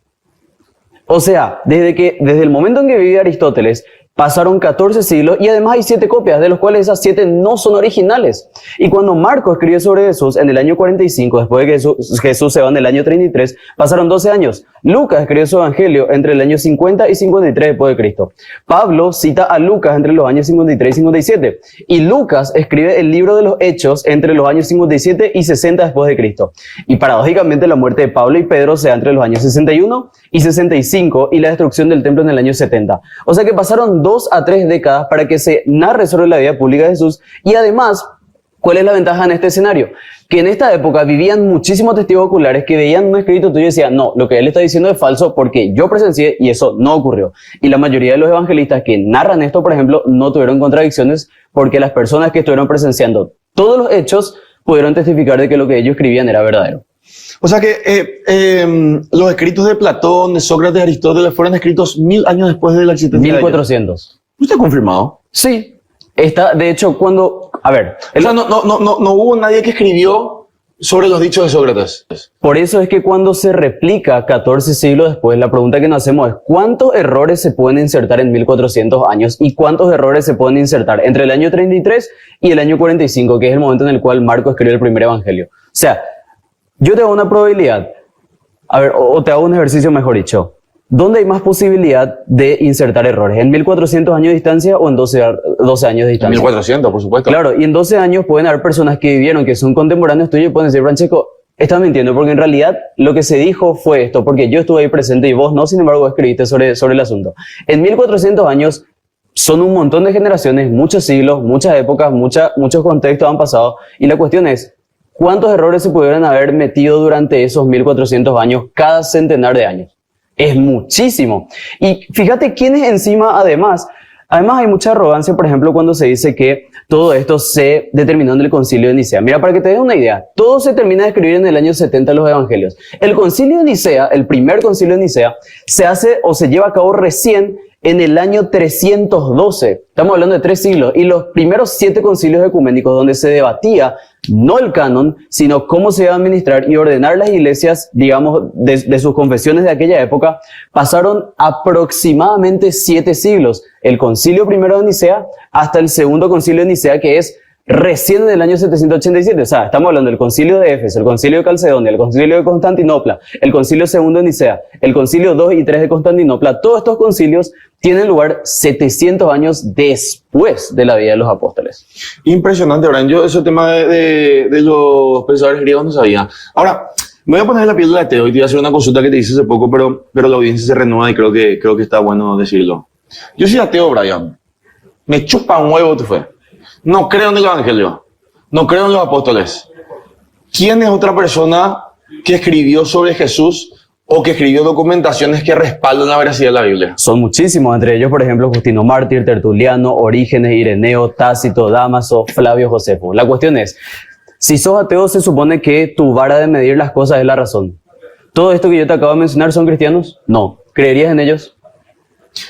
O sea, desde el momento en que vivía Aristóteles, pasaron 14 siglos y además hay 7 copias, de los cuales esas 7 no son originales. Y cuando Marcos escribe sobre Jesús en el año 45, después de que Jesús se va en el año 33, pasaron 12 años. Lucas escribe su evangelio entre el año 50 y 53 después de Cristo. Pablo cita a Lucas entre los años 53 y 57. Y Lucas escribe el libro de los Hechos entre los años 57 y 60 después de Cristo. Y paradójicamente la muerte de Pablo y Pedro se da entre los años 61 y 65 y la destrucción del templo en el año 70. O sea que pasaron 2 a 3 décadas para que se narre sobre la vida pública de Jesús. Y además, ¿cuál es la ventaja en este escenario? Que en esta época vivían muchísimos testigos oculares que veían un escrito tuyo y decían, no, lo que él está diciendo es falso porque yo presencié y eso no ocurrió. Y la mayoría de los evangelistas que narran esto, por ejemplo, no tuvieron contradicciones porque las personas que estuvieron presenciando todos los hechos pudieron testificar de que lo que ellos escribían era verdadero. O sea que los escritos de Platón, de Sócrates, de Aristóteles fueron escritos 1000 años después de la existencia de ellos. 1400. ¿No está confirmado? Sí. De hecho, a ver. O sea, no hubo nadie que escribió sobre los dichos de Sócrates. Por eso es que cuando se replica 14 siglos después, la pregunta que nos hacemos es ¿cuántos errores se pueden insertar en 1400 años y cuántos errores se pueden insertar entre el año 33 y el año 45, que es el momento en el cual Marcos escribió el primer evangelio? O sea, yo te hago una probabilidad, o te hago un ejercicio mejor dicho. ¿Dónde hay más posibilidad de insertar errores? ¿En 1400 años de distancia o en 12 años de distancia? En 1400, por supuesto. Claro, y en 12 años pueden haber personas que vivieron, que son contemporáneos tuyos y pueden decir, Francesco, estás mintiendo, porque en realidad lo que se dijo fue esto, porque yo estuve ahí presente y vos no, sin embargo, escribiste sobre el asunto. En 1400 años son un montón de generaciones, muchos siglos, muchas épocas, muchos contextos han pasado, y la cuestión es, ¿cuántos errores se pudieron haber metido durante esos 1400 años, cada centenar de años? Es muchísimo. Y fíjate quiénes encima, además hay mucha arrogancia, por ejemplo, cuando se dice que todo esto se determinó en el Concilio de Nicea. Mira, para que te des una idea, todo se termina de escribir en el año 70 los Evangelios. El Concilio de Nicea, el primer Concilio de Nicea, se hace o se lleva a cabo recién en el año 312. Estamos hablando de 3 siglos. Y los primeros 7 concilios ecuménicos donde se debatía no el canon, sino cómo se iba a administrar y ordenar las iglesias, digamos, de sus confesiones de aquella época, pasaron aproximadamente 7 siglos. El concilio primero de Nicea hasta el segundo concilio de Nicea, que es recién en el año 787. O sea, estamos hablando del concilio de Éfeso, el concilio de Calcedonia, el concilio de Constantinopla, el concilio segundo de Nicea, el concilio 2 y 3 de Constantinopla. Todos estos concilios tienen lugar 700 años después de la vida de los apóstoles. Impresionante, Brian. Yo ese tema de los pensadores griegos no sabía. Ahora, me voy a poner la piel de ateo y te voy a hacer una consulta que te hice hace poco, pero la audiencia se renueva y creo que está bueno decirlo. Yo soy ateo, Brian. Me chupa un huevo tu fe. No creo en el Evangelio. No creo en los apóstoles. ¿Quién es otra persona que escribió sobre Jesús o que escribió documentaciones que respaldan la veracidad de la Biblia? Son muchísimos, entre ellos, por ejemplo, Justino Mártir, Tertuliano, Orígenes, Ireneo, Tácito, Dámaso, Flavio Josefo. La cuestión es, si sos ateo, se supone que tu vara de medir las cosas es la razón. ¿Todo esto que yo te acabo de mencionar son cristianos? No. ¿Creerías en ellos?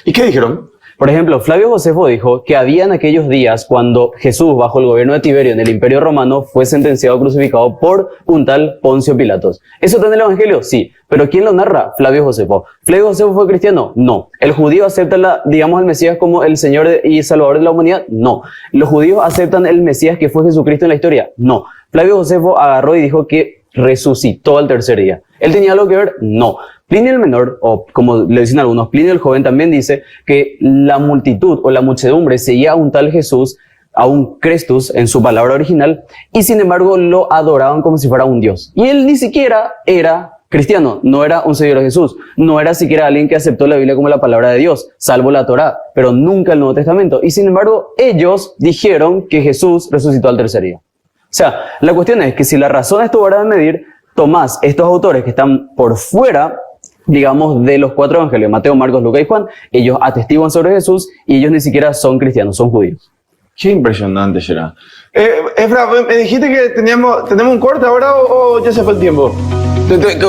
¿Y qué dijeron? Por ejemplo, Flavio Josefo dijo que había en aquellos días cuando Jesús, bajo el gobierno de Tiberio en el Imperio Romano, fue sentenciado crucificado por un tal Poncio Pilatos. ¿Eso está en el Evangelio? Sí. ¿Pero quién lo narra? Flavio Josefo. ¿Flavio Josefo fue cristiano? No. ¿El judío acepta al Mesías como el Señor y Salvador de la humanidad? No. ¿Los judíos aceptan el Mesías que fue Jesucristo en la historia? No. Flavio Josefo agarró y dijo que resucitó al tercer día. ¿Él tenía algo que ver? No. Plinio el Menor, o como le dicen algunos, Plinio el Joven también dice que la multitud o la muchedumbre seguía a un tal Jesús, a un Crestus en su palabra original, y sin embargo lo adoraban como si fuera un Dios. Y él ni siquiera era cristiano, no era un seguidor de Jesús, no era siquiera alguien que aceptó la Biblia como la palabra de Dios, salvo la Torá, pero nunca el Nuevo Testamento. Y sin embargo ellos dijeron que Jesús resucitó al tercer día. O sea, la cuestión es que si la razón es tu vara de medir, tomás estos autores que están por fuera, digamos, de los 4 evangelios, Mateo, Marcos, Lucas y Juan, ellos atestiguan sobre Jesús y ellos ni siquiera son cristianos, son judíos. Qué impresionante será. Efra, me dijiste que tenemos un corte ahora o ya se fue el tiempo.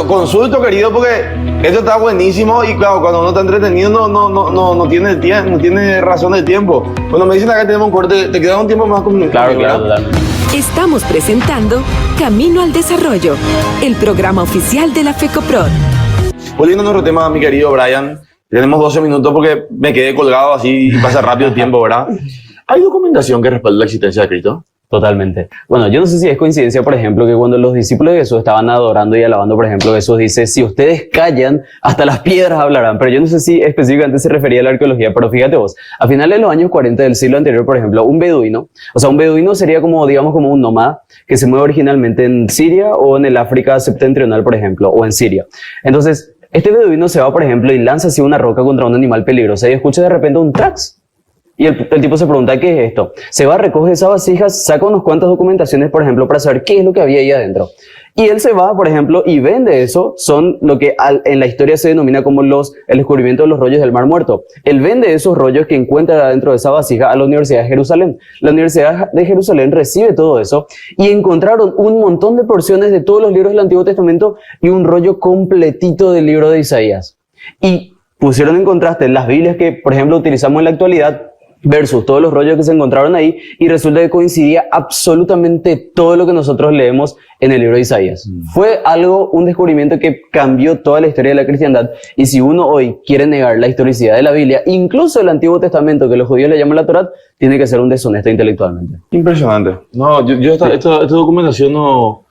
Consulto, querido, porque esto está buenísimo y claro, cuando uno está entretenido no tiene razón del tiempo. Cuando me dicen acá tenemos un corte, ¿te queda un tiempo más conmigo? Claro, totalmente. Estamos presentando Camino al Desarrollo, el programa oficial de la FECOPROD. Volviendo a nuestro tema, mi querido Brian, tenemos 12 minutos porque me quedé colgado así y pasa rápido el tiempo, ¿verdad? ¿Hay documentación que respalde la existencia de Cristo? Totalmente. Bueno, yo no sé si es coincidencia, por ejemplo, que cuando los discípulos de Jesús estaban adorando y alabando, por ejemplo, Jesús dice, si ustedes callan, hasta las piedras hablarán. Pero yo no sé si específicamente se refería a la arqueología, pero fíjate vos, a finales de los años 40 del siglo anterior, por ejemplo, un beduino sería como, digamos, como un nómada que se mueve originalmente en Siria o en el África septentrional, por ejemplo, o en Siria. Entonces, este beduino se va, por ejemplo, y lanza así una roca contra un animal peligroso y escucha de repente un trax. Y el tipo se pregunta, ¿qué es esto? Se va, recoge esa vasija, saca unas cuantas documentaciones, por ejemplo, para saber qué es lo que había ahí adentro. Y él se va, por ejemplo, y vende eso. Son lo que en la historia se denomina como el descubrimiento de los rollos del Mar Muerto. Él vende esos rollos que encuentra dentro de esa vasija a la Universidad de Jerusalén. La Universidad de Jerusalén recibe todo eso y encontraron un montón de porciones de todos los libros del Antiguo Testamento y un rollo completito del libro de Isaías. Y pusieron en contraste las Biblias que, por ejemplo, utilizamos en la actualidad versus todos los rollos que se encontraron ahí, y resulta que coincidía absolutamente todo lo que nosotros leemos en el libro de Isaías. Fue un descubrimiento que cambió toda la historia de la cristiandad, y si uno hoy quiere negar la historicidad de la Biblia, incluso el Antiguo Testamento, que los judíos le llaman la Torá, tiene que ser un deshonesto intelectualmente. Impresionante. No, yo esta documentación no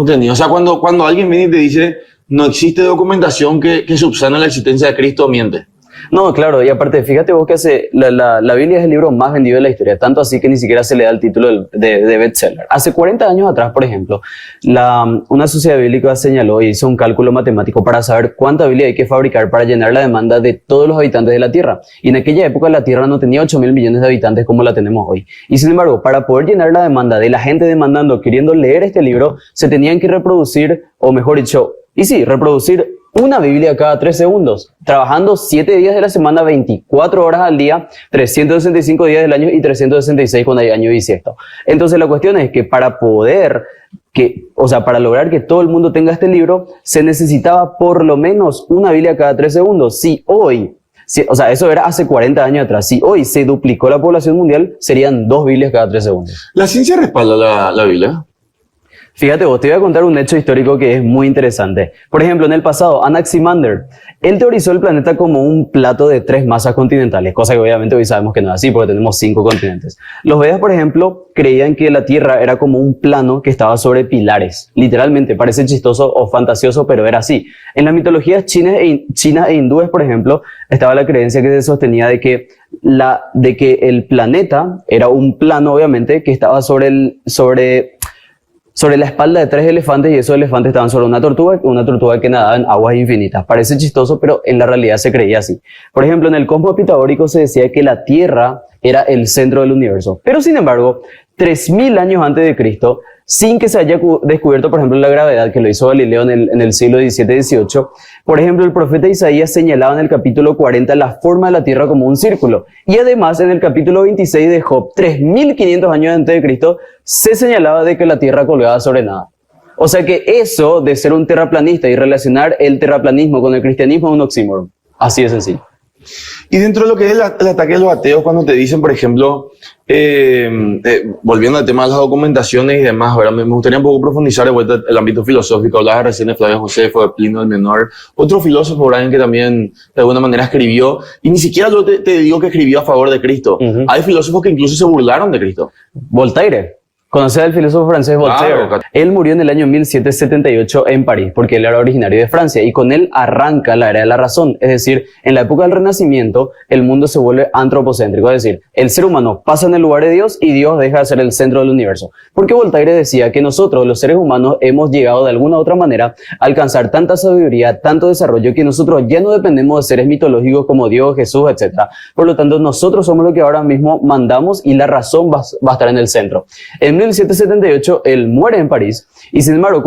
tenía. O sea, cuando alguien viene y te dice, no existe documentación que subsana la existencia de Cristo, miente. No, claro, y aparte, fíjate vos que la Biblia es el libro más vendido de la historia, tanto así que ni siquiera se le da el título de bestseller. Hace 40 años atrás, por ejemplo, una sociedad bíblica señaló y hizo un cálculo matemático para saber cuánta Biblia hay que fabricar para llenar la demanda de todos los habitantes de la Tierra. Y en aquella época la Tierra no tenía 8.000 millones de habitantes como la tenemos hoy. Y sin embargo, para poder llenar la demanda de la gente demandando, queriendo leer este libro, se tenían que reproducir, o mejor dicho, reproducir una Biblia cada 3 segundos, trabajando 7 días de la semana, 24 horas al día, 365 días del año y 366 cuando hay año bisiesto. Entonces la cuestión es que para lograr que todo el mundo tenga este libro, se necesitaba por lo menos una Biblia cada 3 segundos. Eso era hace 40 años atrás. Si hoy se duplicó la población mundial, serían 2 Biblias cada 3 segundos. ¿La ciencia respalda la Biblia? Fíjate vos, te voy a contar un hecho histórico que es muy interesante. Por ejemplo, en el pasado, Anaximander, él teorizó el planeta como un plato de 3 masas continentales, cosa que obviamente hoy sabemos que no es así porque tenemos 5 continentes. Los Vedas, por ejemplo, creían que la Tierra era como un plano que estaba sobre pilares. Literalmente, parece chistoso o fantasioso, pero era así. En las mitologías chinas e hindúes, por ejemplo, estaba la creencia que se sostenía de que el planeta era un plano, obviamente, que estaba sobre la espalda de 3 elefantes, y esos elefantes estaban sobre una tortuga que nadaba en aguas infinitas. Parece chistoso, pero en la realidad se creía así. Por ejemplo, en el cosmos pitagórico se decía que la Tierra era el centro del universo. Pero sin embargo, 3.000 años antes de Cristo, sin que se haya descubierto, por ejemplo, la gravedad, que lo hizo Galileo en el siglo XVII-XVIII, por ejemplo, el profeta Isaías señalaba en el capítulo 40 la forma de la Tierra como un círculo. Y además, en el capítulo 26 de Job, 3.500 años antes de Cristo, se señalaba de que la Tierra colgaba sobre nada. O sea que eso de ser un terraplanista y relacionar el terraplanismo con el cristianismo es un oxímoron. Así de sencillo. Y dentro de lo que es el ataque de los ateos, cuando te dicen, por ejemplo, volviendo al tema de las documentaciones y demás, ¿verdad? Me gustaría un poco profundizar de vuelta el ámbito filosófico. Hablabas recién de Flavio Josefo, de Plinio el Menor, otro filósofo, Brian, que también de alguna manera escribió, y ni siquiera yo te digo que escribió a favor de Cristo. Hay filósofos que incluso se burlaron de Cristo. Voltaire. ¿Conoces al filósofo francés Voltaire? Claro. Él murió en el año 1778 en París, porque él era originario de Francia, y con él arranca la era de la razón. Es decir, en la época del Renacimiento, el mundo se vuelve antropocéntrico, es decir, el ser humano pasa en el lugar de Dios y Dios deja de ser el centro del universo. Porque Voltaire decía que nosotros, los seres humanos, hemos llegado de alguna u otra manera a alcanzar tanta sabiduría, tanto desarrollo, que nosotros ya no dependemos de seres mitológicos como Dios, Jesús, etc. Por lo tanto, nosotros somos los que ahora mismo mandamos y la razón va a estar en el centro. En 1778 él muere en París, y sin embargo,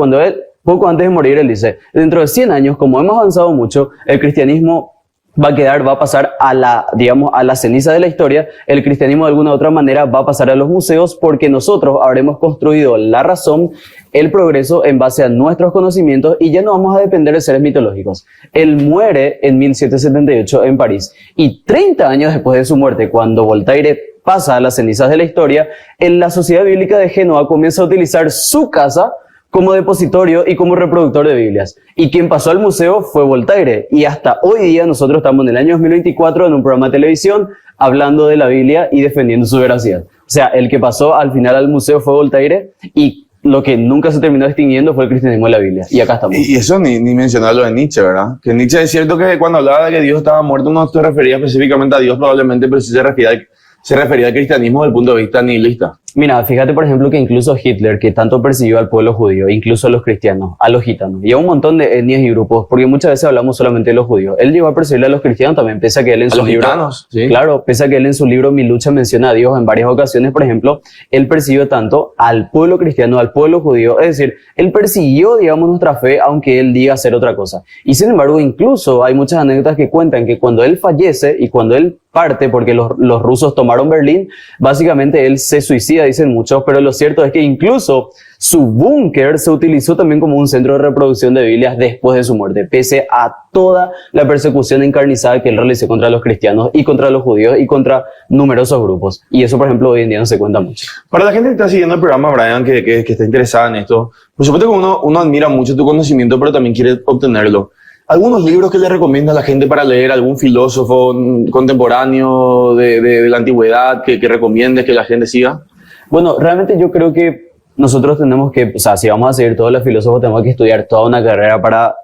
poco antes de morir, él dice: dentro de 100 años, como hemos avanzado mucho, el cristianismo va a pasar a la, digamos, a la ceniza de la historia. El cristianismo de alguna u otra manera va a pasar a los museos porque nosotros habremos construido la razón, el progreso en base a nuestros conocimientos y ya no vamos a depender de seres mitológicos. Él muere en 1778 en París y 30 años después de su muerte, cuando Voltaire pasa a las cenizas de la historia, en la Sociedad Bíblica de Génova comienza a utilizar su casa como depositorio y como reproductor de Biblias. Y quien pasó al museo fue Voltaire. Y hasta hoy día nosotros estamos en el año 2024 en un programa de televisión hablando de la Biblia y defendiendo su veracidad. O sea, el que pasó al final al museo fue Voltaire y lo que nunca se terminó distinguiendo fue el cristianismo de la Biblia. Y acá estamos. Y eso ni mencionar lo de Nietzsche, ¿verdad? Que Nietzsche es cierto que cuando hablaba de que Dios estaba muerto no se refería específicamente a Dios probablemente, pero sí se refería al cristianismo desde el punto de vista nihilista. Mira, fíjate por ejemplo que incluso Hitler, que tanto persiguió al pueblo judío, incluso a los cristianos, a los gitanos, y a un montón de etnias y grupos, porque muchas veces hablamos solamente de los judíos. Él llegó a perseguir a los cristianos también, pese a que él en A su los libro... gitanos, sí. Claro, pese a que él en su libro Mi lucha menciona a Dios en varias ocasiones, por ejemplo, él persiguió tanto al pueblo cristiano, al pueblo judío, es decir, él persiguió, digamos, nuestra fe, aunque él diga hacer otra cosa. Y sin embargo, incluso hay muchas anécdotas que cuentan que cuando él fallece y cuando él parte, porque los rusos tomaron Berlín, básicamente él se suicida, dicen muchos, pero lo cierto es que incluso su búnker se utilizó también como un centro de reproducción de Biblias después de su muerte, pese a toda la persecución encarnizada que él realizó contra los cristianos y contra los judíos y contra numerosos grupos. Y eso, por ejemplo, hoy en día no se cuenta mucho. Para la gente que está siguiendo el programa, Brian, que está interesada en esto, por supuesto que uno admira mucho tu conocimiento, pero también quiere obtenerlo. ¿Algunos libros que le recomienda a la gente para leer? ¿Algún filósofo contemporáneo de la antigüedad que recomiendes que la gente siga? Bueno, realmente yo creo que nosotros tenemos que, o sea, si vamos a seguir todos los filósofos, tenemos que estudiar toda una carrera para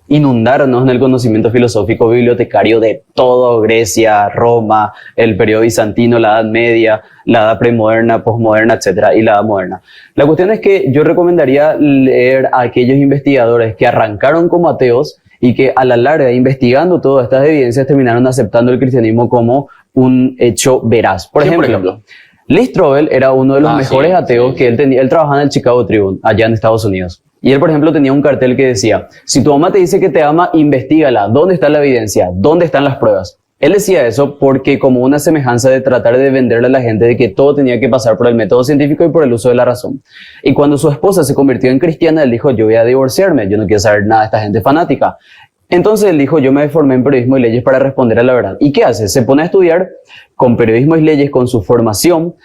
inundarnos en el conocimiento filosófico bibliotecario de todo Grecia, Roma, el periodo bizantino, la Edad Media, la Edad premoderna, posmoderna, etcétera, y la Edad moderna. La cuestión es que yo recomendaría leer a aquellos investigadores que arrancaron como ateos y que a la larga, investigando todas estas evidencias, terminaron aceptando el cristianismo como un hecho veraz. Por ejemplo, Lee Strobel era uno de los mejores ateos que él tenía. Él trabajaba en el Chicago Tribune, allá en Estados Unidos. Y él, por ejemplo, tenía un cartel que decía, si tu mamá te dice que te ama, investígala. ¿Dónde está la evidencia? ¿Dónde están las pruebas? Él decía eso porque como una semejanza de tratar de venderle a la gente de que todo tenía que pasar por el método científico y por el uso de la razón. Y cuando su esposa se convirtió en cristiana, él dijo, yo voy a divorciarme, yo no quiero saber nada de esta gente fanática. Entonces él dijo, yo me formé en periodismo y leyes para responder a la verdad. ¿Y qué hace? Se pone a estudiar con periodismo y leyes, con su formación,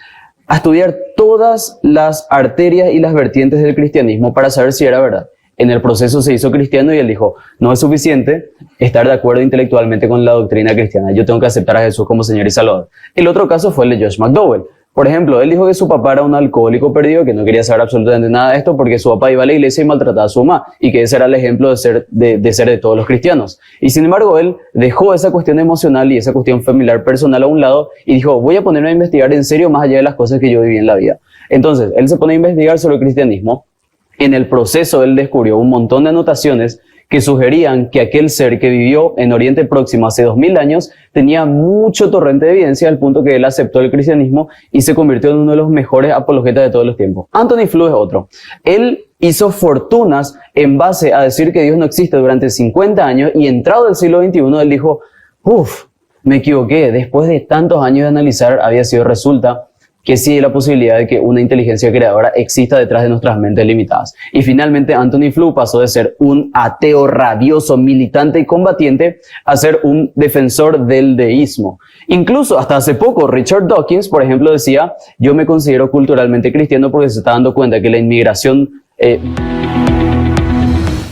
a estudiar todas las arterias y las vertientes del cristianismo para saber si era verdad. En el proceso se hizo cristiano y él dijo, no es suficiente estar de acuerdo intelectualmente con la doctrina cristiana, yo tengo que aceptar a Jesús como Señor y Salvador. El otro caso fue el de Josh McDowell. Por ejemplo, él dijo que su papá era un alcohólico perdido, que no quería saber absolutamente nada de esto porque su papá iba a la iglesia y maltrataba a su mamá, y que ese era el ejemplo de ser de todos los cristianos. Y sin embargo, él dejó esa cuestión emocional y esa cuestión familiar personal a un lado y dijo, voy a ponerme a investigar en serio más allá de las cosas que yo viví en la vida. Entonces, él se pone a investigar sobre el cristianismo. En el proceso, él descubrió un montón de anotaciones que sugerían que aquel ser que vivió en Oriente Próximo hace 2000 años tenía mucho torrente de evidencia al punto que él aceptó el cristianismo y se convirtió en uno de los mejores apologetas de todos los tiempos. Anthony Flew es otro. Él hizo fortunas en base a decir que Dios no existe durante 50 años y entrado del siglo XXI él dijo, me equivoqué, después de tantos años de analizar resulta que sí hay la posibilidad de que una inteligencia creadora exista detrás de nuestras mentes limitadas. Y finalmente Anthony Flew pasó de ser un ateo rabioso, militante y combatiente a ser un defensor del deísmo. Incluso hasta hace poco Richard Dawkins, por ejemplo, decía, yo me considero culturalmente cristiano porque se está dando cuenta que la inmigración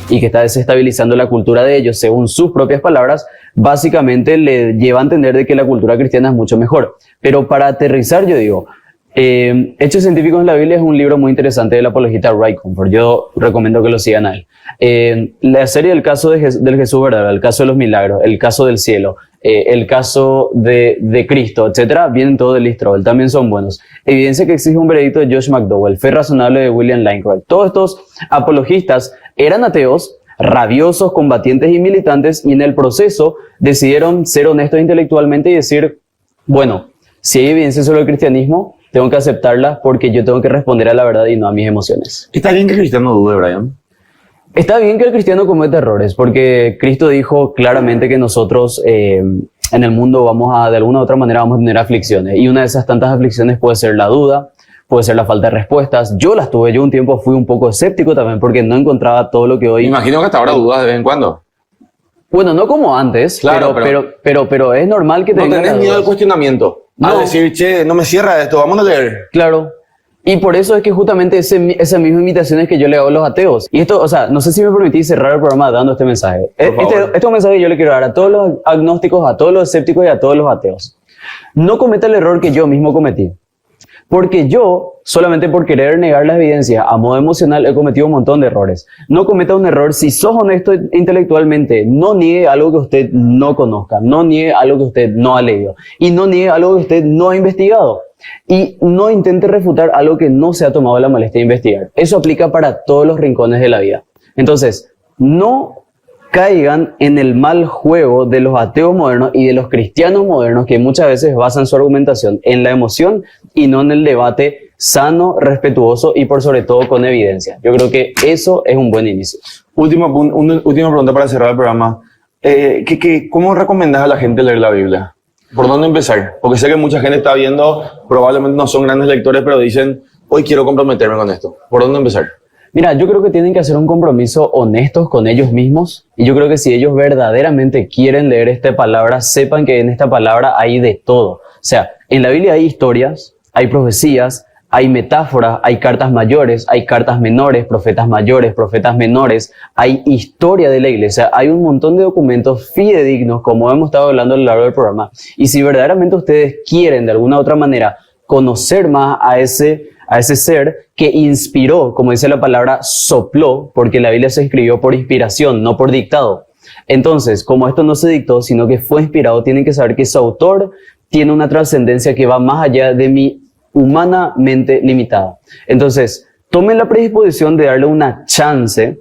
y que está desestabilizando la cultura de ellos, según sus propias palabras, básicamente le lleva a entender de que la cultura cristiana es mucho mejor. Pero para aterrizar, yo digo, Hechos Científicos en la Biblia es un libro muy interesante del apologista Ray Comfort. Yo recomiendo que lo sigan a él. La serie del caso del Jesús verdadero, el caso de los milagros, el caso del cielo, el caso de Cristo, etcétera, vienen todos de Lee Strobel, también son buenos. Evidencia que exige un veredicto de Josh McDowell, Fe razonable de William Lane Craig. Todos estos apologistas eran ateos, rabiosos, combatientes y militantes, y en el proceso decidieron ser honestos intelectualmente y decir, bueno, si hay evidencia sobre el cristianismo, tengo que aceptarla porque yo tengo que responder a la verdad y no a mis emociones. ¿Está bien que el cristiano dude, Brian? Está bien que el cristiano cometa errores, porque Cristo dijo claramente que nosotros en el mundo vamos a, de alguna u otra manera, vamos a tener aflicciones. Y una de esas tantas aflicciones puede ser la duda, puede ser la falta de respuestas. Yo las tuve, yo un tiempo fui un poco escéptico también porque no encontraba todo lo que Me hoy. imagino que hasta ahora dudas de vez en cuando. Bueno, no como antes, Claro, pero es normal que te no vengan tenés las miedo al dudas. cuestionamiento. A No. decir, che, no me cierra esto, vamos a leer. Claro. Y por eso es que justamente esas mismas invitaciones que yo le hago a los ateos. Y esto, o sea, no sé si me permitís cerrar el programa dando este mensaje. Por favor. Este es un mensaje que yo le quiero dar a todos los agnósticos, a todos los escépticos y a todos los ateos. No cometa el error que yo mismo cometí. Porque yo, solamente por querer negar las evidencias a modo emocional, he cometido un montón de errores. No cometa un error si sos honesto intelectualmente. No niegue algo que usted no conozca. No niegue algo que usted no ha leído. Y no niegue algo que usted no ha investigado. Y no intente refutar algo que no se ha tomado la molestia de investigar. Eso aplica para todos los rincones de la vida. Entonces, no caigan en el mal juego de los ateos modernos y de los cristianos modernos que muchas veces basan su argumentación en la emoción y no en el debate sano, respetuoso y por sobre todo con evidencia. Yo creo que eso es un buen inicio. Última pregunta para cerrar el programa. ¿Cómo recomendás a la gente leer la Biblia? ¿Por dónde empezar? Porque sé que mucha gente está viendo, probablemente no son grandes lectores, pero dicen, hoy quiero comprometerme con esto. ¿Por dónde empezar? Mira, yo creo que tienen que hacer un compromiso honestos con ellos mismos y yo creo que si ellos verdaderamente quieren leer esta palabra, sepan que en esta palabra hay de todo. O sea, en la Biblia hay historias, hay profecías, hay metáforas, hay cartas mayores, hay cartas menores, profetas menores, hay historia de la iglesia, hay un montón de documentos fidedignos, como hemos estado hablando a lo largo del programa. Y si verdaderamente ustedes quieren de alguna u otra manera conocer más a ese ser que inspiró, como dice la palabra, sopló, porque la Biblia se escribió por inspiración, no por dictado. Entonces, como esto no se dictó, sino que fue inspirado, tienen que saber que su autor tiene una trascendencia que va más allá de mi humanamente limitada. Entonces, tomen la predisposición de darle una chance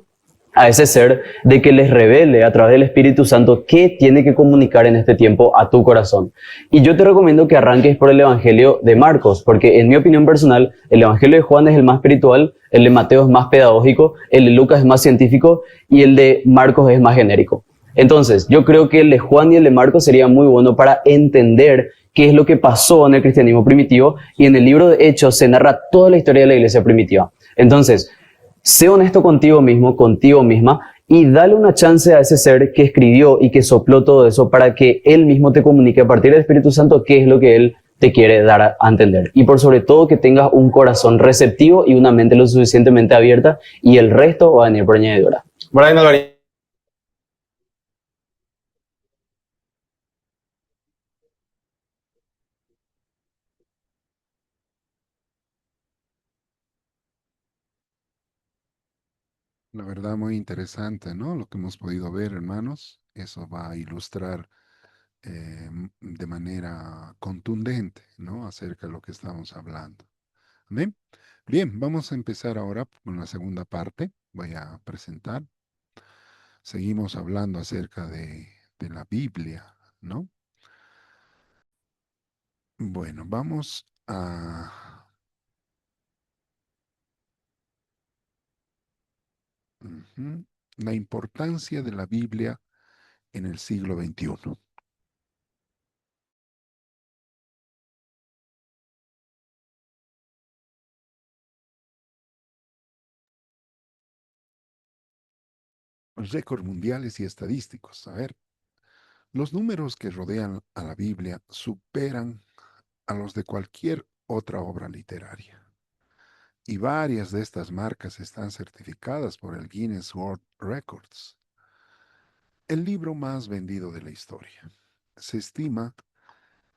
a ese ser de que les revele a través del Espíritu Santo qué tiene que comunicar en este tiempo a tu corazón. Y yo te recomiendo que arranques por el Evangelio de Marcos, porque en mi opinión personal, el Evangelio de Juan es el más espiritual, el de Mateo es más pedagógico, el de Lucas es más científico y el de Marcos es más genérico. Entonces, yo creo que el de Juan y el de Marcos sería muy bueno para entender qué es lo que pasó en el cristianismo primitivo, y en el libro de Hechos se narra toda la historia de la iglesia primitiva. Entonces, sé honesto contigo mismo, contigo misma, y dale una chance a ese ser que escribió y que sopló todo eso para que él mismo te comunique a partir del Espíritu Santo qué es lo que él te quiere dar a entender. Y por sobre todo que tengas un corazón receptivo y una mente lo suficientemente abierta, y el resto va a venir por añadidura. Brian Alvarín. La verdad, muy interesante, ¿no? Lo que hemos podido ver, hermanos. Eso va a ilustrar de manera contundente, ¿no? Acerca de lo que estamos hablando. Amén. Bien, vamos a empezar ahora con la segunda parte. Voy a presentar. Seguimos hablando acerca de la Biblia, ¿no? Bueno, vamos a... Ujú, la importancia de la Biblia en el siglo XXI. Récords mundiales y estadísticos. A ver, los números que rodean a la Biblia superan a los de cualquier otra obra literaria. Y varias de estas marcas están certificadas por el Guinness World Records, el libro más vendido de la historia. Se estima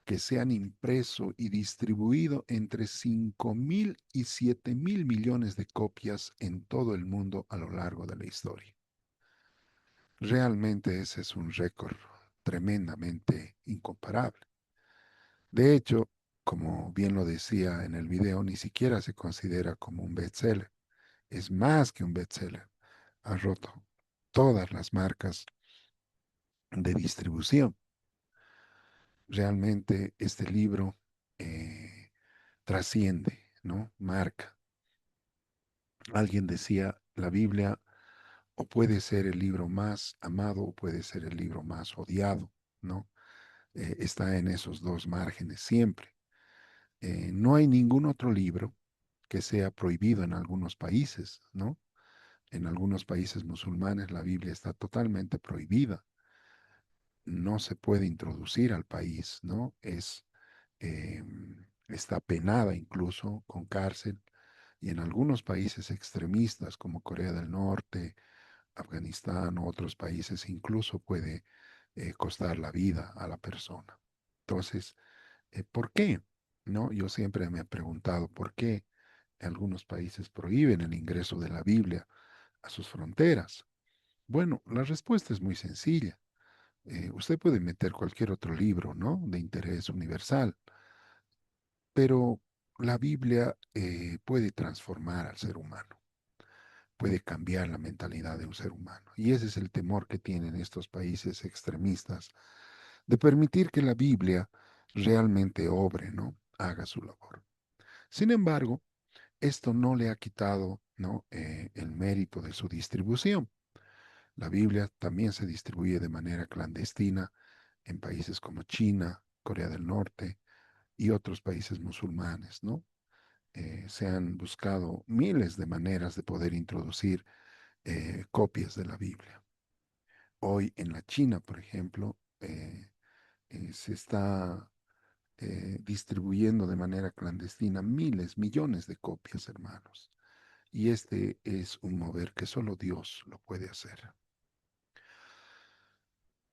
que se han impreso y distribuido entre 5.000 y 7.000 millones de copias en todo el mundo a lo largo de la historia. Realmente ese es un récord tremendamente incomparable. De hecho, como bien lo decía en el video, ni siquiera se considera como un bestseller. Es más que un bestseller. Ha roto todas las marcas de distribución. Realmente este libro trasciende, ¿no? Marca. Alguien decía, la Biblia o puede ser el libro más amado o puede ser el libro más odiado, ¿no? Está en esos dos márgenes siempre. No hay ningún otro libro que sea prohibido en algunos países, ¿no? En algunos países musulmanes la Biblia está totalmente prohibida, no se puede introducir al país, ¿no? Eh, Está penada incluso con cárcel y en algunos países extremistas como Corea del Norte, Afganistán o otros países incluso puede costar la vida a la persona. Entonces, ¿por qué? ¿No? Yo siempre me he preguntado por qué algunos países prohíben el ingreso de la Biblia a sus fronteras. Bueno, la respuesta es muy sencilla. Usted puede meter cualquier otro libro, ¿no? De interés universal, pero la Biblia puede transformar al ser humano, puede cambiar la mentalidad de un ser humano. Y ese es el temor que tienen estos países extremistas de permitir que la Biblia realmente obre, ¿no? Haga su labor. Sin embargo, esto no le ha quitado, ¿no? El mérito de su distribución. La Biblia también se distribuye de manera clandestina en países como China, Corea del Norte y otros países musulmanes, ¿no? Se han buscado miles de maneras de poder introducir copias de la Biblia. Hoy en la China, por ejemplo, se está distribuyendo de manera clandestina miles, millones de copias, hermanos. Y este es un mover que solo Dios lo puede hacer.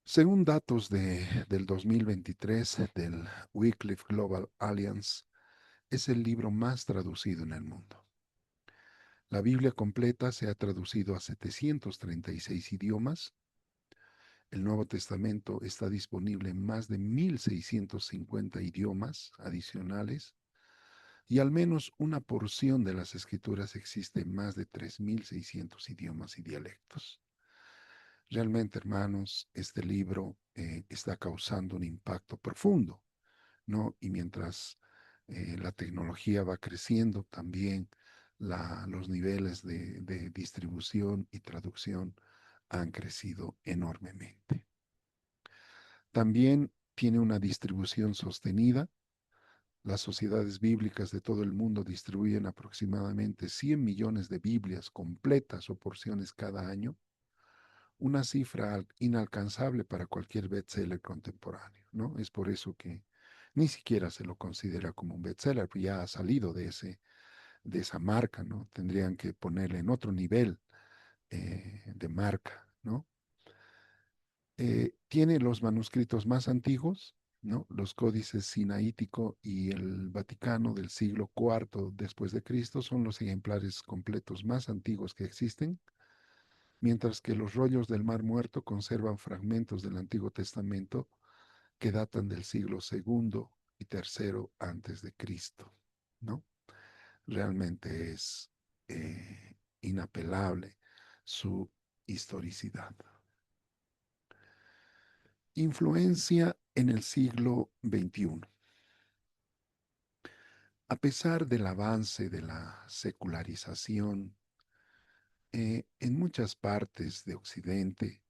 Según datos del 2023 del Wycliffe Global Alliance, es el libro más traducido en el mundo. La Biblia completa se ha traducido a 736 idiomas. El Nuevo Testamento está disponible en más de 1650 idiomas adicionales y al menos una porción de las escrituras existe en más de 3600 idiomas y dialectos. Realmente, hermanos, este libro está causando un impacto profundo, ¿no? Y mientras la tecnología va creciendo, también los niveles de distribución y traducción han crecido enormemente. También tiene una distribución sostenida. Las sociedades bíblicas de todo el mundo distribuyen aproximadamente 100 millones de Biblias completas o porciones cada año, una cifra inalcanzable para cualquier bestseller contemporáneo, ¿no? Es por eso que ni siquiera se lo considera como un bestseller, pues ya ha salido de esa marca, ¿no? Tendrían que ponerle en otro nivel de marca, ¿no? Tiene los manuscritos más antiguos, ¿no? Los códices sinaítico y el Vaticano del siglo IV después de Cristo son los ejemplares completos más antiguos que existen, mientras que los rollos del Mar Muerto conservan fragmentos del Antiguo Testamento que datan del siglo segundo y tercero antes de Cristo, ¿no? Realmente es inapelable su historicidad. Influencia en el siglo XXI. A pesar del avance de la secularización, en muchas partes de Occidente,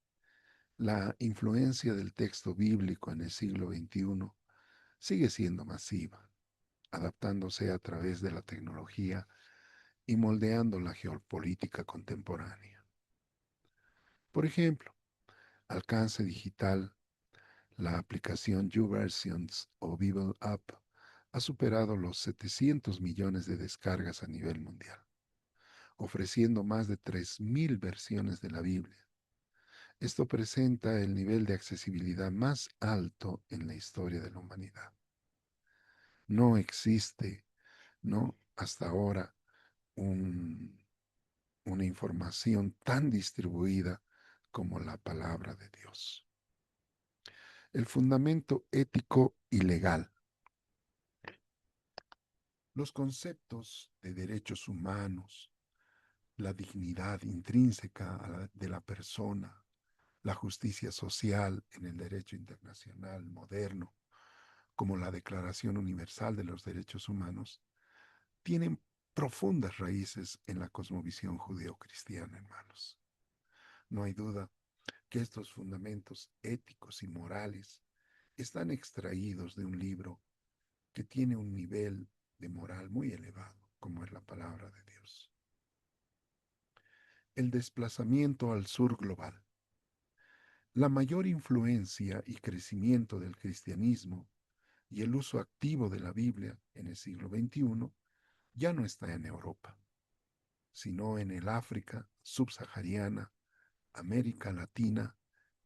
la influencia del texto bíblico en el siglo XXI sigue siendo masiva, adaptándose a través de la tecnología y moldeando la geopolítica contemporánea. Por ejemplo, alcance digital. La aplicación YouVersions o Bible App ha superado los 700 millones de descargas a nivel mundial, ofreciendo más de 3.000 versiones de la Biblia. Esto presenta el nivel de accesibilidad más alto en la historia de la humanidad. No existe, ¿no? Hasta ahora un, una información tan distribuida como la palabra de Dios. El fundamento ético y legal. Los conceptos de derechos humanos, la dignidad intrínseca de la persona, la justicia social en el derecho internacional moderno, como la Declaración Universal de los Derechos Humanos, tienen profundas raíces en la cosmovisión judeocristiana, hermanos. No hay duda que estos fundamentos éticos y morales están extraídos de un libro que tiene un nivel de moral muy elevado, como es la palabra de Dios. El desplazamiento al sur global. La mayor influencia y crecimiento del cristianismo y el uso activo de la Biblia en el siglo XXI ya no está en Europa, sino en el África subsahariana, América Latina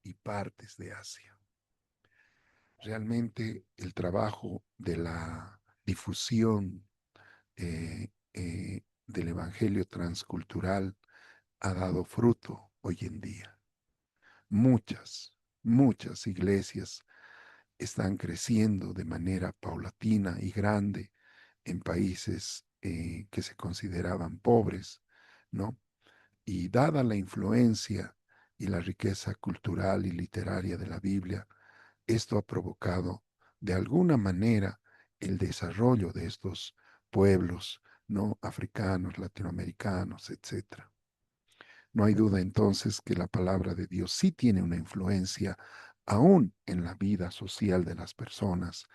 y partes de Asia. Realmente el trabajo de la difusión del Evangelio transcultural ha dado fruto hoy en día. Muchas iglesias están creciendo de manera paulatina y grande en países que se consideraban pobres, ¿no? Y dada la influencia y la riqueza cultural y literaria de la Biblia, esto ha provocado de alguna manera el desarrollo de estos pueblos, ¿no? Africanos, latinoamericanos, etcétera. No hay duda entonces que la palabra de Dios sí tiene una influencia aún en la vida social de las personas,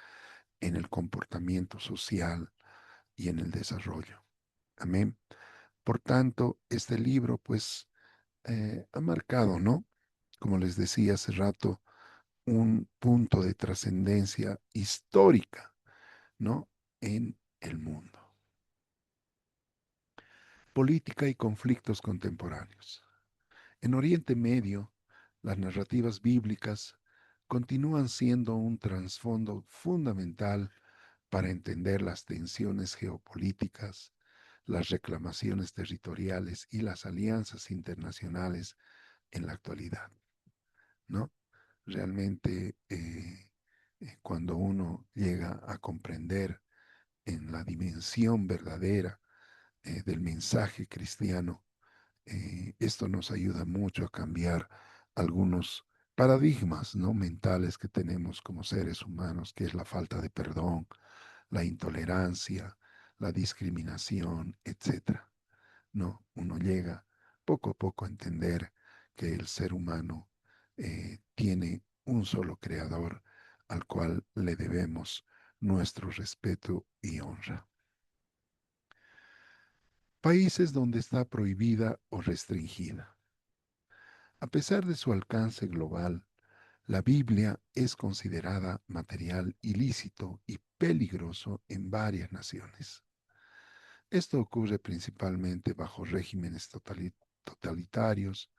en el comportamiento social y en el desarrollo. Amén. Por tanto, este libro pues ha marcado, ¿no? Como les decía hace rato, un punto de trascendencia histórica, ¿no? En el mundo. Política y conflictos contemporáneos. En Oriente Medio, las narrativas bíblicas continúan siendo un trasfondo fundamental para entender las tensiones geopolíticas, las reclamaciones territoriales y las alianzas internacionales en la actualidad, ¿no? Realmente, cuando uno llega a comprender en la dimensión verdadera del mensaje cristiano, esto nos ayuda mucho a cambiar algunos paradigmas, ¿no? mentales que tenemos como seres humanos, que es la falta de perdón, la intolerancia, la discriminación, etcétera. No, uno llega poco a poco a entender que el ser humano tiene un solo creador al cual le debemos nuestro respeto y honra. Países donde está prohibida o restringida. A pesar de su alcance global, la Biblia es considerada material ilícito y peligroso en varias naciones. Esto ocurre principalmente bajo regímenes totalitarios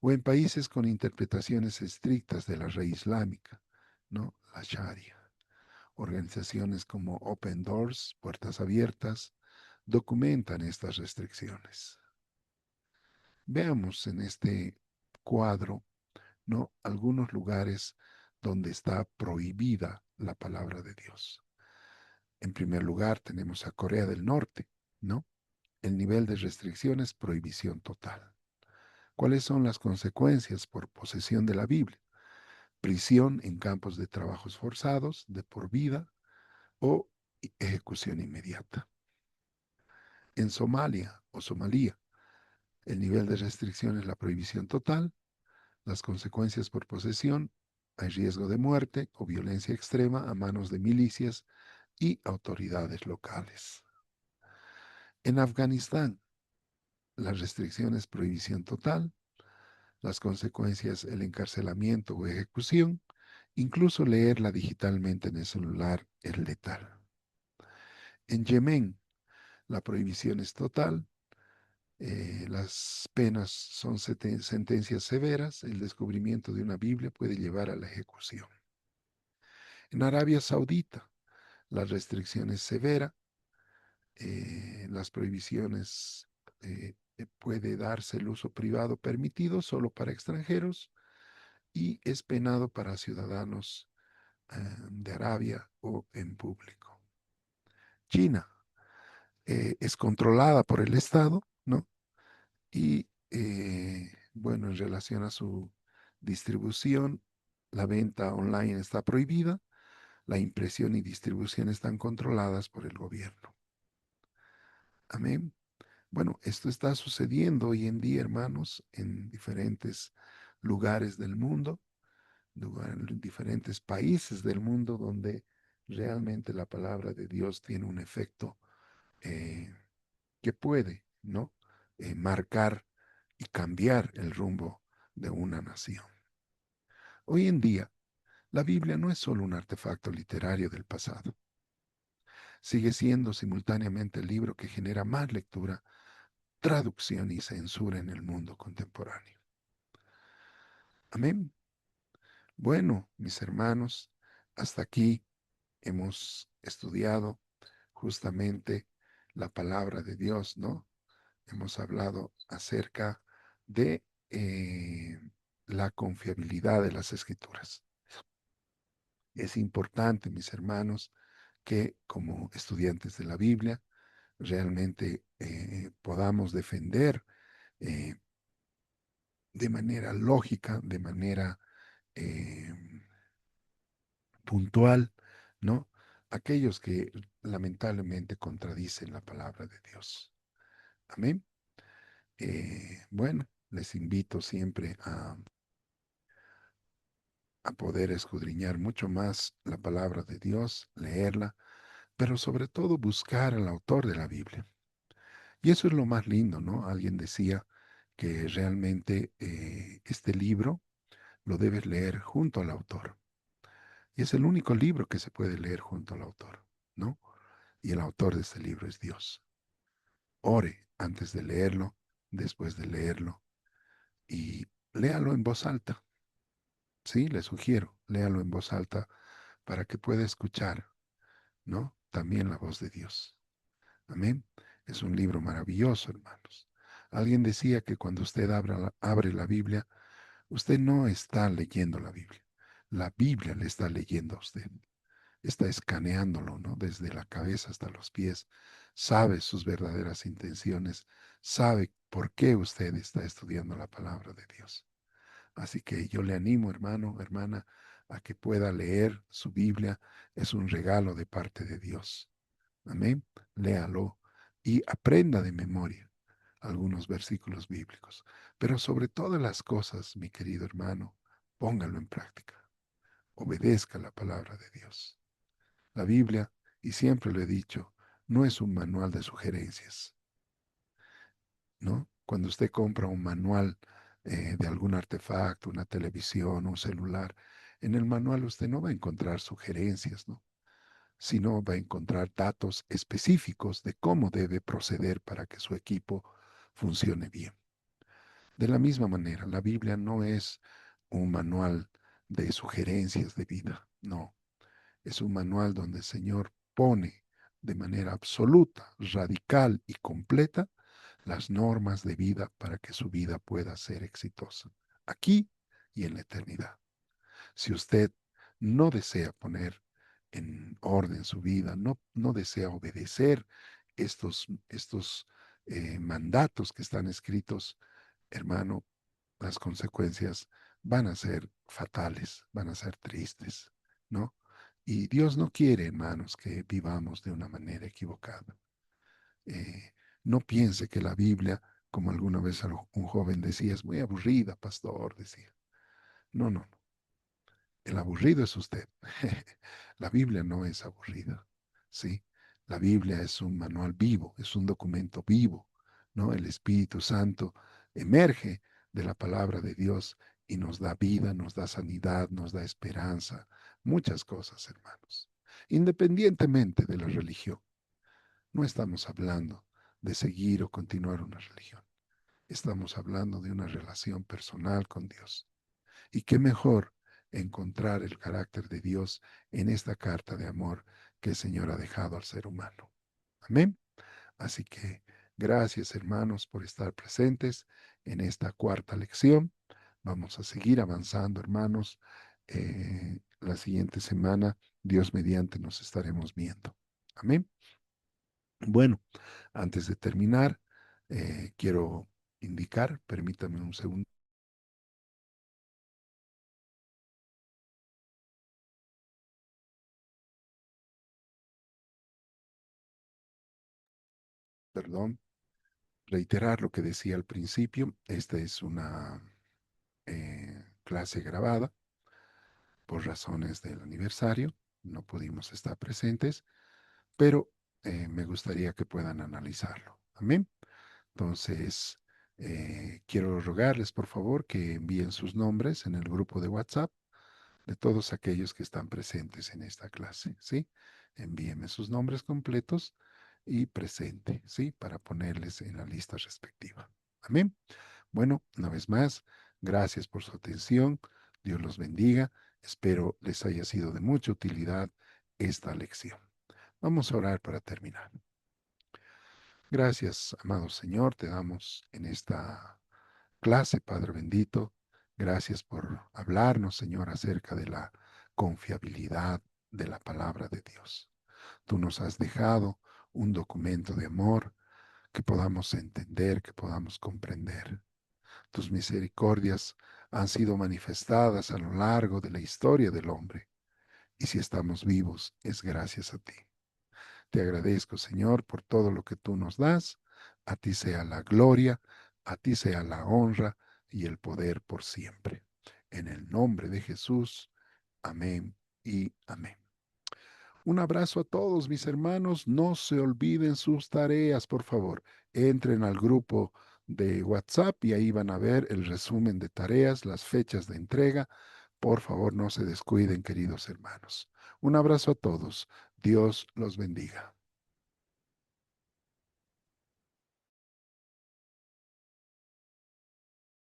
o en países con interpretaciones estrictas de la ley islámica, ¿no? La Sharia. Organizaciones como Open Doors, Puertas Abiertas, documentan estas restricciones. Veamos en este cuadro, ¿no? algunos lugares donde está prohibida la palabra de Dios. En primer lugar, tenemos a Corea del Norte, ¿no? El nivel de restricción es prohibición total. ¿Cuáles son las consecuencias por posesión de la Biblia? Prisión en campos de trabajos forzados, de por vida o ejecución inmediata. En Somalia o Somalía, el nivel de restricción es la prohibición total, las consecuencias por posesión, hay riesgo de muerte o violencia extrema a manos de milicias y autoridades locales. En Afganistán, la restricción es prohibición total, las consecuencias el encarcelamiento o ejecución, incluso leerla digitalmente en el celular es letal. En Yemen, la prohibición es total, las penas son sentencias severas, el descubrimiento de una Biblia puede llevar a la ejecución. En Arabia Saudita, la restricción es severa, las prohibiciones puede darse el uso privado permitido solo para extranjeros y es penado para ciudadanos de Arabia o en público. China es controlada por el Estado, ¿no? Y bueno, en relación a su distribución, la venta online está prohibida, la impresión y distribución están controladas por el gobierno. Amén. Bueno, esto está sucediendo hoy en día, hermanos, en diferentes lugares del mundo, en diferentes países del mundo donde realmente la palabra de Dios tiene un efecto eh, que puede, ¿no? Marcar y cambiar el rumbo de una nación. Hoy en día, la Biblia no es solo un artefacto literario del pasado, sigue siendo simultáneamente el libro que genera más lectura, traducción y censura en el mundo contemporáneo. Amén. Bueno, mis hermanos, hasta aquí hemos estudiado justamente la palabra de Dios, ¿no? Hemos hablado acerca de la confiabilidad de las escrituras. Es importante, mis hermanos, que como estudiantes de la Biblia realmente podamos defender eh, de manera lógica, de manera eh, puntual, ¿no? Aquellos que lamentablemente contradicen la palabra de Dios. Amén. Bueno, les invito siempre a poder escudriñar mucho más la palabra de Dios, leerla, pero sobre todo buscar al autor de la Biblia. Y eso es lo más lindo, ¿no? Alguien decía que realmente este libro lo debes leer junto al autor. Y es el único libro que se puede leer junto al autor, ¿no? Y el autor de este libro es Dios. Ore antes de leerlo, después de leerlo, y léalo en voz alta. Sí, le sugiero, léalo en voz alta para que pueda escuchar, ¿no? También la voz de Dios. Amén. Es un libro maravilloso, hermanos. Alguien decía que cuando usted abre la Biblia, usted no está leyendo la Biblia. La Biblia le está leyendo a usted. Está escaneándolo, ¿no? Desde la cabeza hasta los pies. Sabe sus verdaderas intenciones. Sabe por qué usted está estudiando la palabra de Dios. Así que yo le animo, hermano, hermana, a que pueda leer su Biblia. Es un regalo de parte de Dios. Amén. Léalo y aprenda de memoria algunos versículos bíblicos. Pero sobre todas las cosas, mi querido hermano, póngalo en práctica. Obedezca la palabra de Dios. La Biblia, y siempre lo he dicho, no es un manual de sugerencias, ¿no? Cuando usted compra un manual de algún artefacto, una televisión, un celular, en el manual usted no va a encontrar sugerencias, ¿no? Sino va a encontrar datos específicos de cómo debe proceder para que su equipo funcione bien. De la misma manera, la Biblia no es un manual de sugerencias de vida, no, es un manual donde el Señor pone de manera absoluta, radical y completa las normas de vida para que su vida pueda ser exitosa, aquí y en la eternidad. Si usted no desea poner en orden su vida, no desea obedecer estos mandatos que están escritos, hermano, las consecuencias van a ser fatales, van a ser tristes, ¿no? Y Dios no quiere, hermanos, que vivamos de una manera equivocada. Eh, no piense que la Biblia, como alguna vez un joven decía, es muy aburrida, pastor, decía. No, no, no. El aburrido es usted. La Biblia no es aburrida, ¿sí? La Biblia es un manual vivo, es un documento vivo, ¿no? El Espíritu Santo emerge de la palabra de Dios y nos da vida, nos da sanidad, nos da esperanza, muchas cosas, hermanos. Independientemente de la religión, no estamos hablando de seguir o continuar una religión. Estamos hablando de una relación personal con Dios. Y qué mejor encontrar el carácter de Dios en esta carta de amor que el Señor ha dejado al ser humano. Amén. Así que gracias, hermanos, por estar presentes en esta cuarta lección. Vamos a seguir avanzando, hermanos. La siguiente semana, Dios mediante, nos estaremos viendo. Amén. Bueno, antes de terminar, quiero indicar, permítame un segundo, perdón. reiterar lo que decía al principio. Esta es una clase grabada por razones del aniversario. No pudimos estar presentes, pero me gustaría que puedan analizarlo. Amén. Entonces, quiero rogarles, por favor, que envíen sus nombres en el grupo de WhatsApp de todos aquellos que están presentes en esta clase, ¿sí? Envíenme sus nombres completos y presente, ¿sí? Para ponerles en la lista respectiva. Amén. Bueno, una vez más, gracias por su atención. Dios los bendiga. Espero les haya sido de mucha utilidad esta lección. Vamos a orar para terminar. Gracias, amado Señor, te damos en esta clase, Padre bendito. Gracias por hablarnos, Señor, acerca de la confiabilidad de la palabra de Dios. Tú nos has dejado un documento de amor que podamos entender, que podamos comprender. Tus misericordias han sido manifestadas a lo largo de la historia del hombre, y si estamos vivos es gracias a ti. Te agradezco, Señor, por todo lo que tú nos das. A ti sea la gloria, a ti sea la honra y el poder por siempre. En el nombre de Jesús, amén y amén. Un abrazo a todos mis hermanos. No se olviden sus tareas, por favor. Entren al grupo de WhatsApp y ahí van a ver el resumen de tareas, las fechas de entrega. Por favor, no se descuiden, queridos hermanos. Un abrazo a todos. Dios los bendiga.